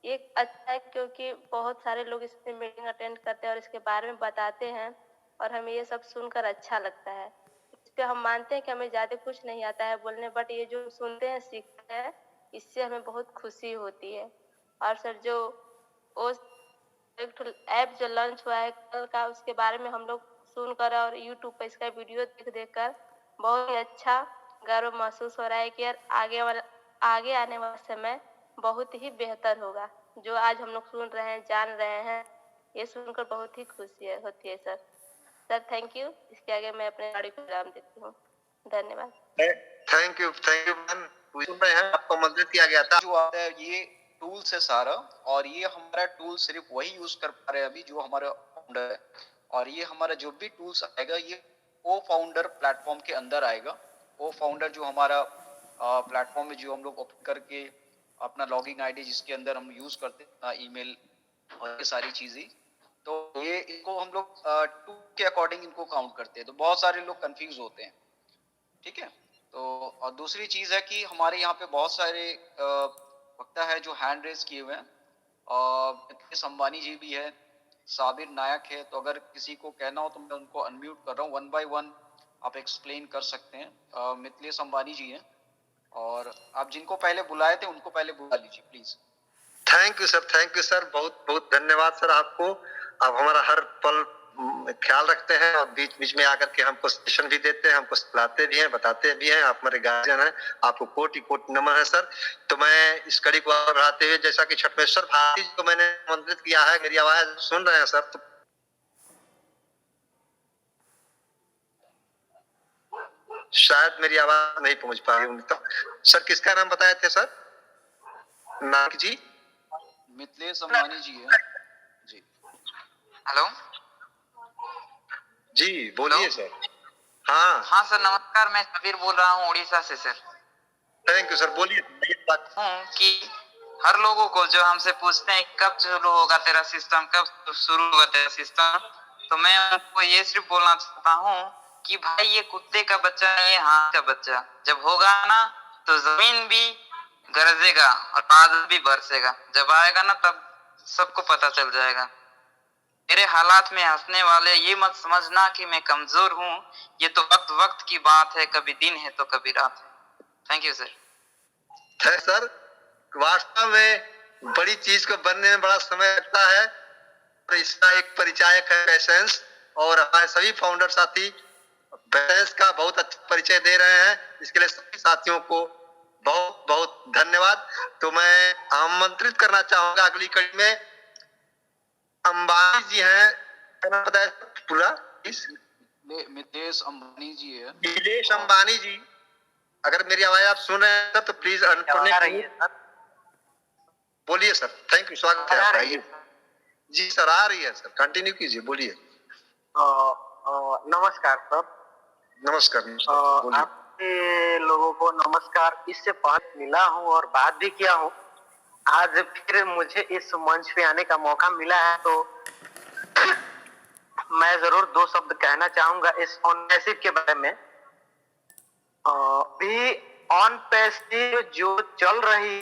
ये अच्छा है क्योंकि बहुत सारे लोग इसमें मीटिंग अटेंड करते हैं और इसके बारे में बताते हैं और हमें ये सब सुनकर अच्छा लगता है। इस पे हम मानते हैं कि हमें ज़्यादा कुछ नहीं आता है बोलने, बट ये जो सुनते हैं सीखते हैं इससे हमें बहुत खुशी होती है। और सर जो वो एक ऐप जो लॉन्च हुआ है कल का, उसके बारे में हम लोग सुनकर और यूट्यूब पर इसका वीडियो देख कर बहुत ही अच्छा गर्व महसूस हो रहा है कि यार आगे आने वाला समय बहुत ही बेहतर होगा। जो आज हम लोग सुन रहे हैं, जान रहे हैं, ये सुनकर बहुत ही खुशी होती है सर। Sir thank you. इसके आगे मैं अपने गाड़ी को विराम देती हूँ। धन्यवाद। Thank you ma'am. सुन रहे हैं, आपको आमंत्रित किया गया था। जो आता है ये टूल्स है सारा, और ये हमारा टूल सिर्फ वही यूज कर पा रहे हैं अभी जो हमारा फाउंडर है, और ये हमारा जो भी टूल्स आएगा ये ओ फाउंडर प्लेटफॉर्म के अंदर आएगा। ओ फाउंडर जो हमारा प्लेटफॉर्म है जो हम लोग ओपन करके अपना लॉगिन आईडी जिसके अंदर हम यूज करते हैं ईमेल और ये सारी चीजें, तो ये इनको हम लोग टूल के अकॉर्डिंग इनको काउंट करते हैं। तो बहुत सारे लोग कंफ्यूज होते हैं, ठीक है। तो और दूसरी चीज है कि हमारे यहाँ पे बहुत सारे वक्ता है जो हैंड रेज किए हुए हैं, मुकेश अंबानी जी भी है, साबिर नायक है। तो अगर किसी को कहना हो तो मैं उनको अनम्यूट कर रहा हूँ, 1 बाय 1 आप एक्सप्लेन कर सकते हैं। मिथिलेश अंबानी जी हैं, और आप जिनको पहले बुलाए थे उनको पहले बुला लीजिए प्लीज। थैंक यू सर, बहुत बहुत धन्यवाद सर आपको। आप हमारा हर पल ख्याल रखते हैं और बीच बीच में आकर के हमको सेशन भी देते हैं, हमको सिखाते भी हैं, बताते भी हैं। आप हमारे गार्जियन हैं, आपको कोटि कोटि नमन है सर। तो मैं इस कड़ी को आगे बढ़ाते हुए, जैसा कि छठमेश्वर भारती जी को मैंने आमंत्रित किया है, मेरी आवाज सुन रहे हैं सर? तो शायद मेरी आवाज नहीं पहुंच पा रही उन तक। सर किसका नाम बताए थे सर? नानक जी? मिथिलेश अंबानी जी है जी। हेलो जी बोलिए सर। हाँ हाँ सर नमस्कार, मैं सबीर बोल रहा हूँ उड़ीसा से सर। थैंक यू सर, बोलिए। हूँ कि हर लोगों को जो हमसे पूछते हैं कब शुरू होगा तेरा सिस्टम, कब शुरू होगा तेरा सिस्टम, तो मैं उनको ये सिर्फ बोलना चाहता हूँ कि भाई ये कुत्ते का बच्चा नहीं, ये हाथ का बच्चा। जब होगा ना तो जमीन भी गरजेगा और बादल भी बरसेगा। जब आएगा ना तब सबको पता चल जाएगा। मेरे हालात में हंसने वाले ये मत समझना कि मैं कमजोर हूँ, ये तो वक्त वक्त की बात है, कभी दिन है तो कभी रात है। Thank you sir. सर वास्तव में बड़ी चीज को बनने में बड़ा समय लगता है, तो इसका एक परिचायक है पेशेंस, और हमारे सभी फाउंडर साथी पेशेंस का बहुत अच्छा परिचय दे रहे हैं। इसके लिए सभी साथियों को बहुत बहुत धन्यवाद। तो मैं आमंत्रित करना चाहूंगा अगली कड़ी में अंबानी जी हैं, पूरा मिथिलेश अंबानी जी है। मिथिलेश अंबानी जी, अगर मेरी आवाज आप सुन रहे हैं तो प्लीज बोलिए सर। थैंक यू, स्वागत है आपका। जी सर आ रही है सर, कंटिन्यू कीजिए, बोलिए। नमस्कार सर। नमस्कार। आपके लोगों को नमस्कार। इससे पहले मिला हूँ और बात भी किया हूँ, आज फिर मुझे इस मंच पे आने का मौका मिला है, तो मैं जरूर 2 शब्द कहना चाहूंगा इस ऑन पैसिव के बारे में। भी ऑन पैसिव जो चल रही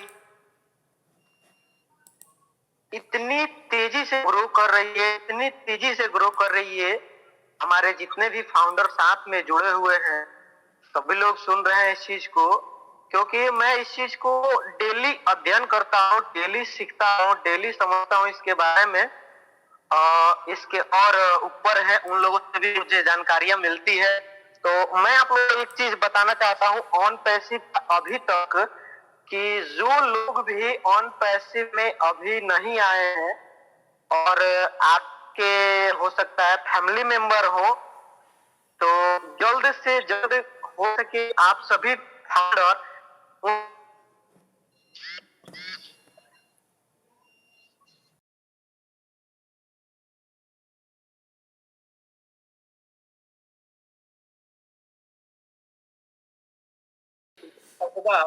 इतनी तेजी से ग्रो कर रही है, हमारे जितने भी फाउंडर साथ में जुड़े हुए हैं सभी लोग सुन रहे हैं इस चीज को, क्योंकि मैं इस चीज को डेली अध्ययन करता हूँ, डेली सीखता हूँ, डेली समझता हूँ इसके बारे में। इसके और ऊपर है उन लोगों से भी मुझे जानकारियां मिलती है। तो मैं आप लोगों को एक चीज बताना चाहता हूँ ऑन पैसिव अभी तक, कि जो लोग भी ऑन पैसिव में अभी नहीं आए हैं और आपके हो सकता है फैमिली मेंबर हो, तो जल्द से जल्द हो सके आप सभी फाउंडर होगा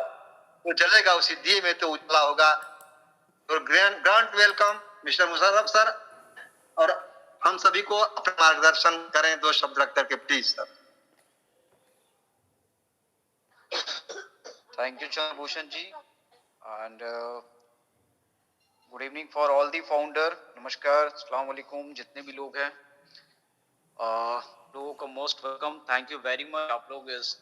तो जलेगा, उसी दिए में तो उजला होगा। और grant welcome mister Musharraf sir, और हम सभी को अपना मार्गदर्शन करें 2 शब्द रख करके please sir. Thank you Chandrabhushan ji. And good evening for all the founder. नमस्कार, अस्सलाम वालेकुम जितने भी लोग हैं, लोगों को most welcome. Thank you very much. आप लोग इस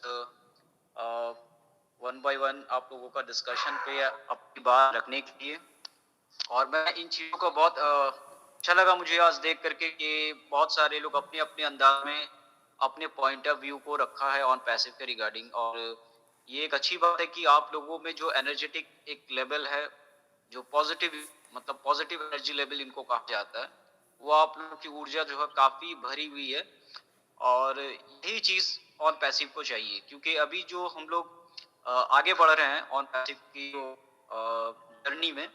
वन बाय वन आप लोगों का डिस्कशन पे अपनी बात रखने के लिए, और मैं इन चीज़ों को बहुत अच्छा लगा मुझे आज देख करके कि बहुत सारे लोग अपने अपने अंदाज में अपने पॉइंट ऑफ व्यू को रखा है ऑन पैसिव के रिगार्डिंग। और ये एक अच्छी बात है कि आप लोगों में जो एनर्जेटिक एक लेवल है, जो पॉजिटिव मतलब पॉजिटिव एनर्जी लेवल इनको कहा जाता है, वो आप लोगों की ऊर्जा जो है काफ़ी भरी हुई है। और यही चीज़ ऑन पैसिव को चाहिए, क्योंकि अभी जो हम लोग आगे बढ़ रहे हैं ऑन पैसिव की जर्नी में,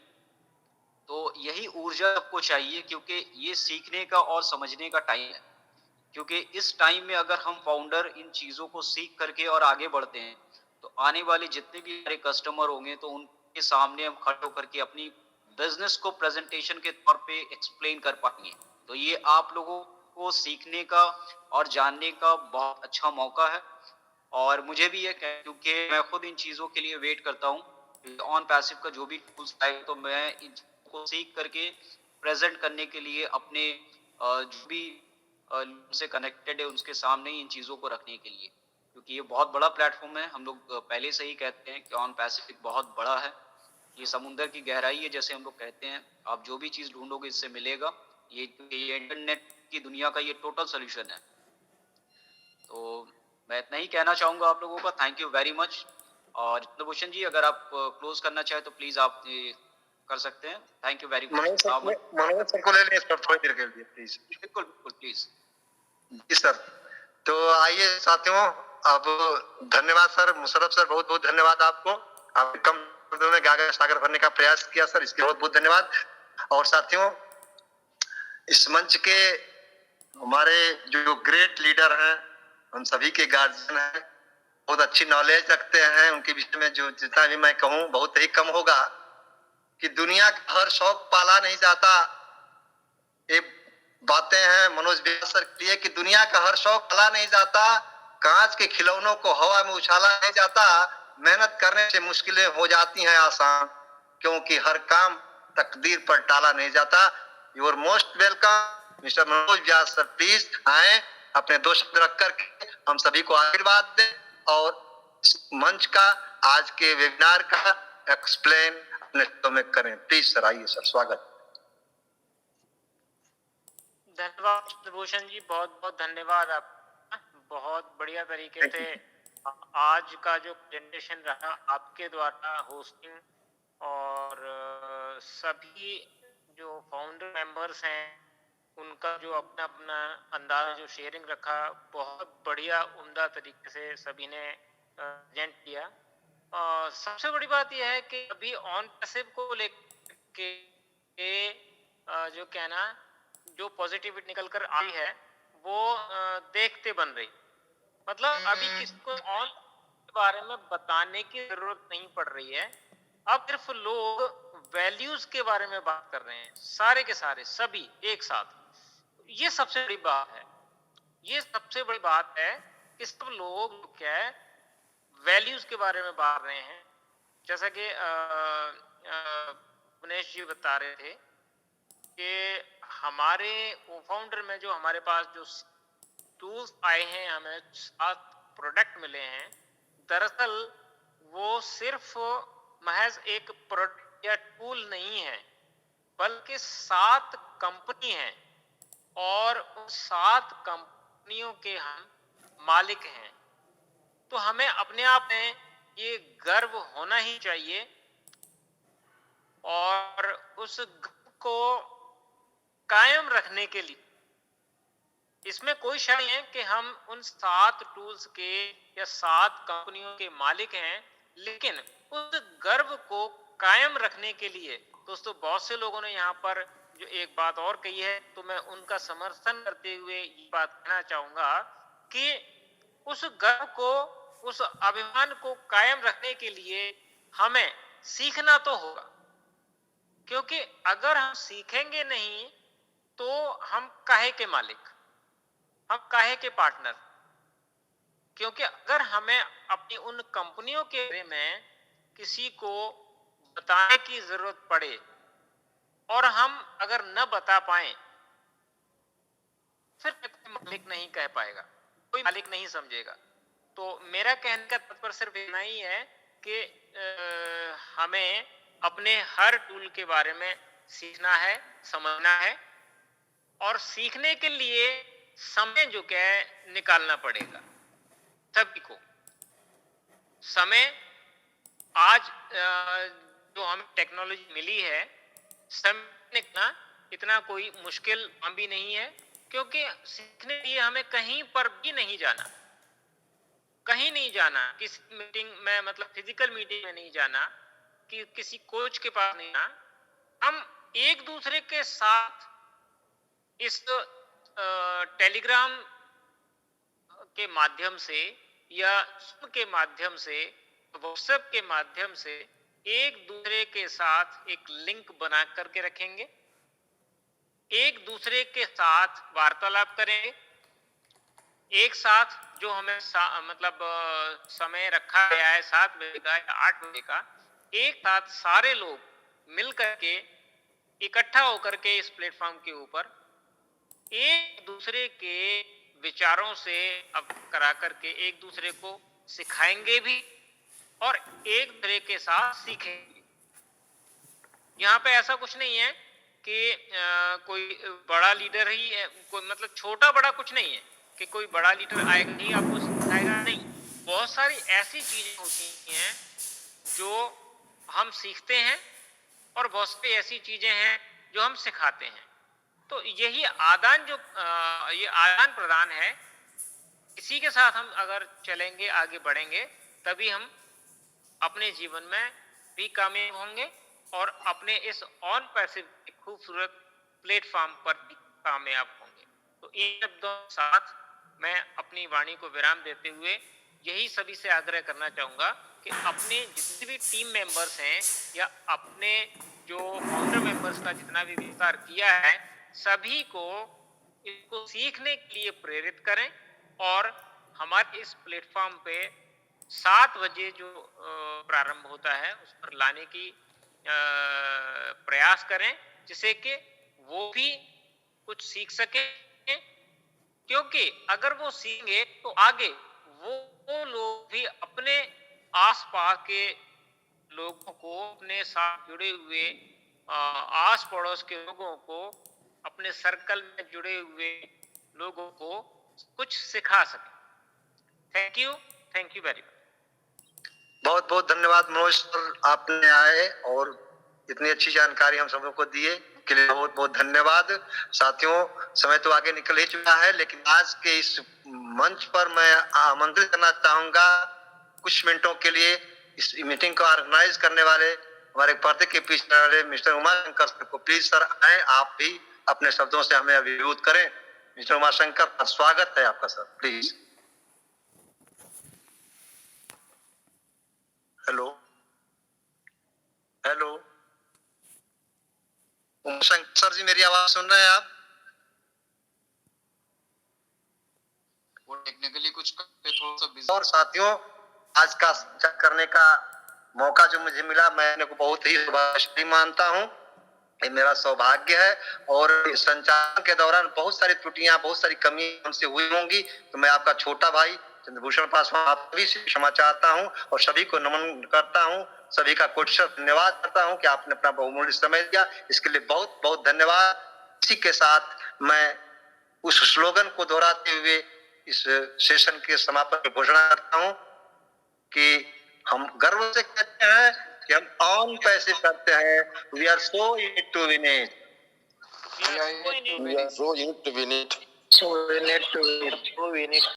तो यही ऊर्जा आपको चाहिए, क्योंकि ये सीखने का और समझने का टाइम है। क्योंकि इस टाइम में अगर हम फाउंडर इन चीज़ों को सीख करके और आगे बढ़ते हैं, तो आने वाले जितने भी हमारे कस्टमर होंगे, तो उनके सामने हम खड़े होकर के अपनी बिजनेस को प्रेजेंटेशन के तौर पे एक्सप्लेन कर पाएंगे। तो ये आप लोगों को सीखने का और जानने का बहुत अच्छा मौका है। और मुझे भी ये क्योंकि मैं खुद इन चीज़ों के लिए वेट करता हूँ ऑन पैसिव का जो भी टूल्स आए, तो मैं इन चीज़ों को सीख करके प्रेजेंट करने के लिए अपने जो भी से कनेक्टेड है उसके सामने इन चीज़ों को रखने के लिए, क्योंकि ये बहुत बड़ा प्लेटफॉर्म है। हम लोग पहले से ही कहते हैं कि ऑन पैसिफिक बहुत बड़ा है, ये समुंदर की गहराई है जैसे हम लोग कहते हैं। आप जो भी चीज़ ढूंढोगे इससे मिलेगा। ये इंटरनेट की दुनिया का ये टोटल सोल्यूशन है। तो मैं इतना ही कहना चाहूँगा आप लोगों का। Thank you very much. और भूषण जी, अगर आप क्लोज करना चाहे तो प्लीज़ आप कर सकते हैं। Thank you very much. Manoj sir को ले लें इस पर थोड़ी देर के लिए प्लीज। बिल्कुल बिल्कुल प्लीज। Ji sir. तो आइए साथियों, अब धन्यवाद सर, मुशर्रफ सर, बहुत बहुत धन्यवाद आपको। आप कम शब्दों में गागर सागर भरने का प्रयास किया सर, इसके बहुत बहुत धन्यवाद। और साथियों, इस मंच के हमारे जो ग्रेट लीडर हैं, हम सभी के गार्जियन हैं, बहुत अच्छी नॉलेज रखते हैं। उनके विषय में जो जितना भी मैं कहूँ बहुत ही कम होगा। कि दुनिया का हर शौक पाला नहीं जाता, ये बातें हैं मनोज व्यास सर के लिए कि दुनिया का हर शौक पाला नहीं जाता, कांच के खिलौनों को हवा में उछाला नहीं जाता, मेहनत करने से मुश्किलें हो जाती हैं आसान, क्योंकि हर काम तकदीर पर टाला नहीं जाता। You are most welcome Mister Manoj Vyas sir, please आए, अपने दो शब्द रख करके हम सभी को आशीर्वाद दें और इस मंच का आज के वेबिनार का एक्सप्लेन अपने शब्दों में करें। प्लीज सर, आइए सर, स्वागत। धन्यवाद भूषण जी, बहुत बहुत धन्यवाद। आप बहुत बढ़िया तरीके से आज का जो प्रेजेंटेशन रहा आपके द्वारा होस्टिंग, और सभी जो फाउंडर मेंबर्स हैं उनका जो अपना अपना अंदाज जो शेयरिंग रखा, बहुत बढ़िया उम्दा तरीके से सभी ने प्रेजेंट किया। सबसे बड़ी बात यह है कि अभी ऑन पैसिव को लेके जो कहना जो पॉजिटिविटी निकल कर आई है वो देखते बन रही। मतलब अभी किसको ऑन के बारे में बताने की जरूरत नहीं पड़ रही है। अब सिर्फ लोग वैल्यूज के बारे में बात कर रहे हैं, सारे के सारे सभी एक साथ। ये सबसे बड़ी बात है। ये सबसे बड़ी बात है कि सब लोग क्या है वैल्यूज के बारे में बात रहे हैं। जैसा कि उमेश जी बता रहे थे कि हमारे फाउंडर में जो हमारे पास जो टूल्स आए हैं, हमें 7 प्रोडक्ट मिले हैं, दरअसल वो सिर्फ महज एक प्रोडक्ट या टूल नहीं है, बल्कि 7 कंपनी हैं और उन 7 कंपनियों के हम मालिक हैं। तो हमें अपने आप में ये गर्व होना ही चाहिए, और उस गर्व को कायम रखने के लिए इसमें कोई शक नहीं है कि हम उन 7 टूल्स के या 7 कंपनियों के मालिक हैं। लेकिन उस गर्व को कायम रखने के लिए दोस्तों बहुत से लोगों ने यहाँ पर जो एक बात और कही है, तो मैं उनका समर्थन करते हुए ये बात कहना चाहूंगा कि उस गर्व को, उस अभिमान को कायम रखने के लिए हमें सीखना तो होगा। क्योंकि अगर हम सीखेंगे नहीं तो हम काहे के मालिक, हम काहे के पार्टनर। क्योंकि अगर हमें अपनी उन कंपनियों के बारे में किसी को बताने की जरूरत पड़े और हम अगर न बता पाए फिर कोई मालिक नहीं कह पाएगा, कोई मालिक नहीं समझेगा। तो मेरा कहने का तात्पर्य सिर्फ इतना ही है कि हमें अपने हर टूल के बारे में सीखना है, समझना है, और सीखने के लिए समय जो क्या है निकालना पड़ेगा सभी को। समय आज जो हमें टेक्नोलॉजी मिली है, समय निकालना इतना कोई मुश्किल काम भी नहीं है, क्योंकि सीखने के लिए हमें कहीं पर भी नहीं जाना, कहीं नहीं जाना, किसी मीटिंग में मतलब फिजिकल मीटिंग में नहीं जाना, कि किसी कोच के पास नहीं जाना। हम एक दूसरे के साथ इस टेलीग्राम के माध्यम से या Zoom के माध्यम से, व्हाट्सएप के माध्यम से एक दूसरे के साथ एक लिंक बना करके रखेंगे, एक दूसरे के साथ वार्तालाप करेंगे, एक साथ जो हमें मतलब समय रखा गया है 7 बजे का या 8 बजे का, एक साथ सारे लोग मिल करके इकट्ठा होकर के इस प्लेटफॉर्म के ऊपर एक दूसरे के विचारों से अवगत करा करके एक दूसरे को सिखाएंगे भी और एक दूसरे के साथ सीखेंगे। यहाँ पे ऐसा कुछ नहीं है कि कोई बड़ा लीडर ही है, कोई मतलब छोटा बड़ा कुछ नहीं है कि कोई बड़ा लीडर आएगा नहीं आपको सिखाएगा, नहीं। बहुत सारी ऐसी चीजें होती हैं जो हम सीखते हैं और बहुत सारी ऐसी चीजें हैं जो हम सिखाते हैं। तो यही आदान जो ये आदान प्रदान है, इसी के साथ हम अगर चलेंगे, आगे बढ़ेंगे, तभी हम अपने जीवन में भी कामयाब होंगे और अपने इस ऑन पैसिव खूबसूरत प्लेटफॉर्म पर भी कामयाब होंगे। तो इन शब्दों के साथ मैं अपनी वाणी को विराम देते हुए यही सभी से आग्रह करना चाहूँगा कि अपने जितने भी टीम मेंबर्स हैं या अपने जो फाउंडर मेंबर्स का जितना भी विस्तार किया है, सभी को इसको सीखने के लिए प्रेरित करें और हमारे इस प्लेटफॉर्म पे 7 बजे जो प्रारंभ होता है उस पर लाने की प्रयास करें, जिससे कि वो भी कुछ सीख सके। क्योंकि अगर वो सीखेंगे तो आगे वो लोग भी अपने आसपास के लोगों को, अपने साथ जुड़े हुए आस पड़ोस के लोगों को, अपने सर्कल में जुड़े हुए लोगों को कुछ सिखा सके। Thank you very much. बहुत बहुत धन्यवाद मनोज सर, आपने आए और इतनी अच्छी जानकारी हम सबों को दिए के लिए बहुत बहुत धन्यवाद। साथियों, समय तो आगे निकल ही चुका है, लेकिन आज के इस मंच पर मैं आमंत्रित करना चाहूंगा कुछ मिनटों के लिए इस मीटिंग को ऑर्गेनाइज करने वाले हमारे पर्दे के पीछे वाले मिस्टर उमाशंकर सर को। प्लीज सर आए, आप भी अपने शब्दों से हमें अभिभूत करें। मिस्टर उमाशंकर, स्वागत है आपका sir, please. Hello hello Umashankar sir ji, मेरी आवाज सुन रहे हैं आप? वो टेक्निकली कुछ पे थोड़ा सा बिजी। और साथियों, आज का चर्चा करने का मौका जो मुझे मिला, मैं अपने को बहुत ही सौभाग्यशाली मानता हूँ। ये मेरा सौभाग्य है और संचालन के दौरान बहुत सारी त्रुटियां, बहुत सारी कमी हमसे हुई होंगी, तो मैं आपका छोटा भाई चंद्रभूषण पासवान आप सभी से क्षमा चाहता हूं और सभी को नमन करता हूं, सभी का कोटि धन्यवाद करता हूं कि आपने अपना बहुमूल्य समय दिया, इसके लिए बहुत बहुत धन्यवाद। इसी के साथ मैं उस स्लोगन को दोहराते हुए इस सेशन के समापन की घोषणा करता हूं कि हम गर्व से कहते हैं कि हम ऑन पैसिव करते हैं। We are so in it to win it, We are so in it to win it. So in it to win it.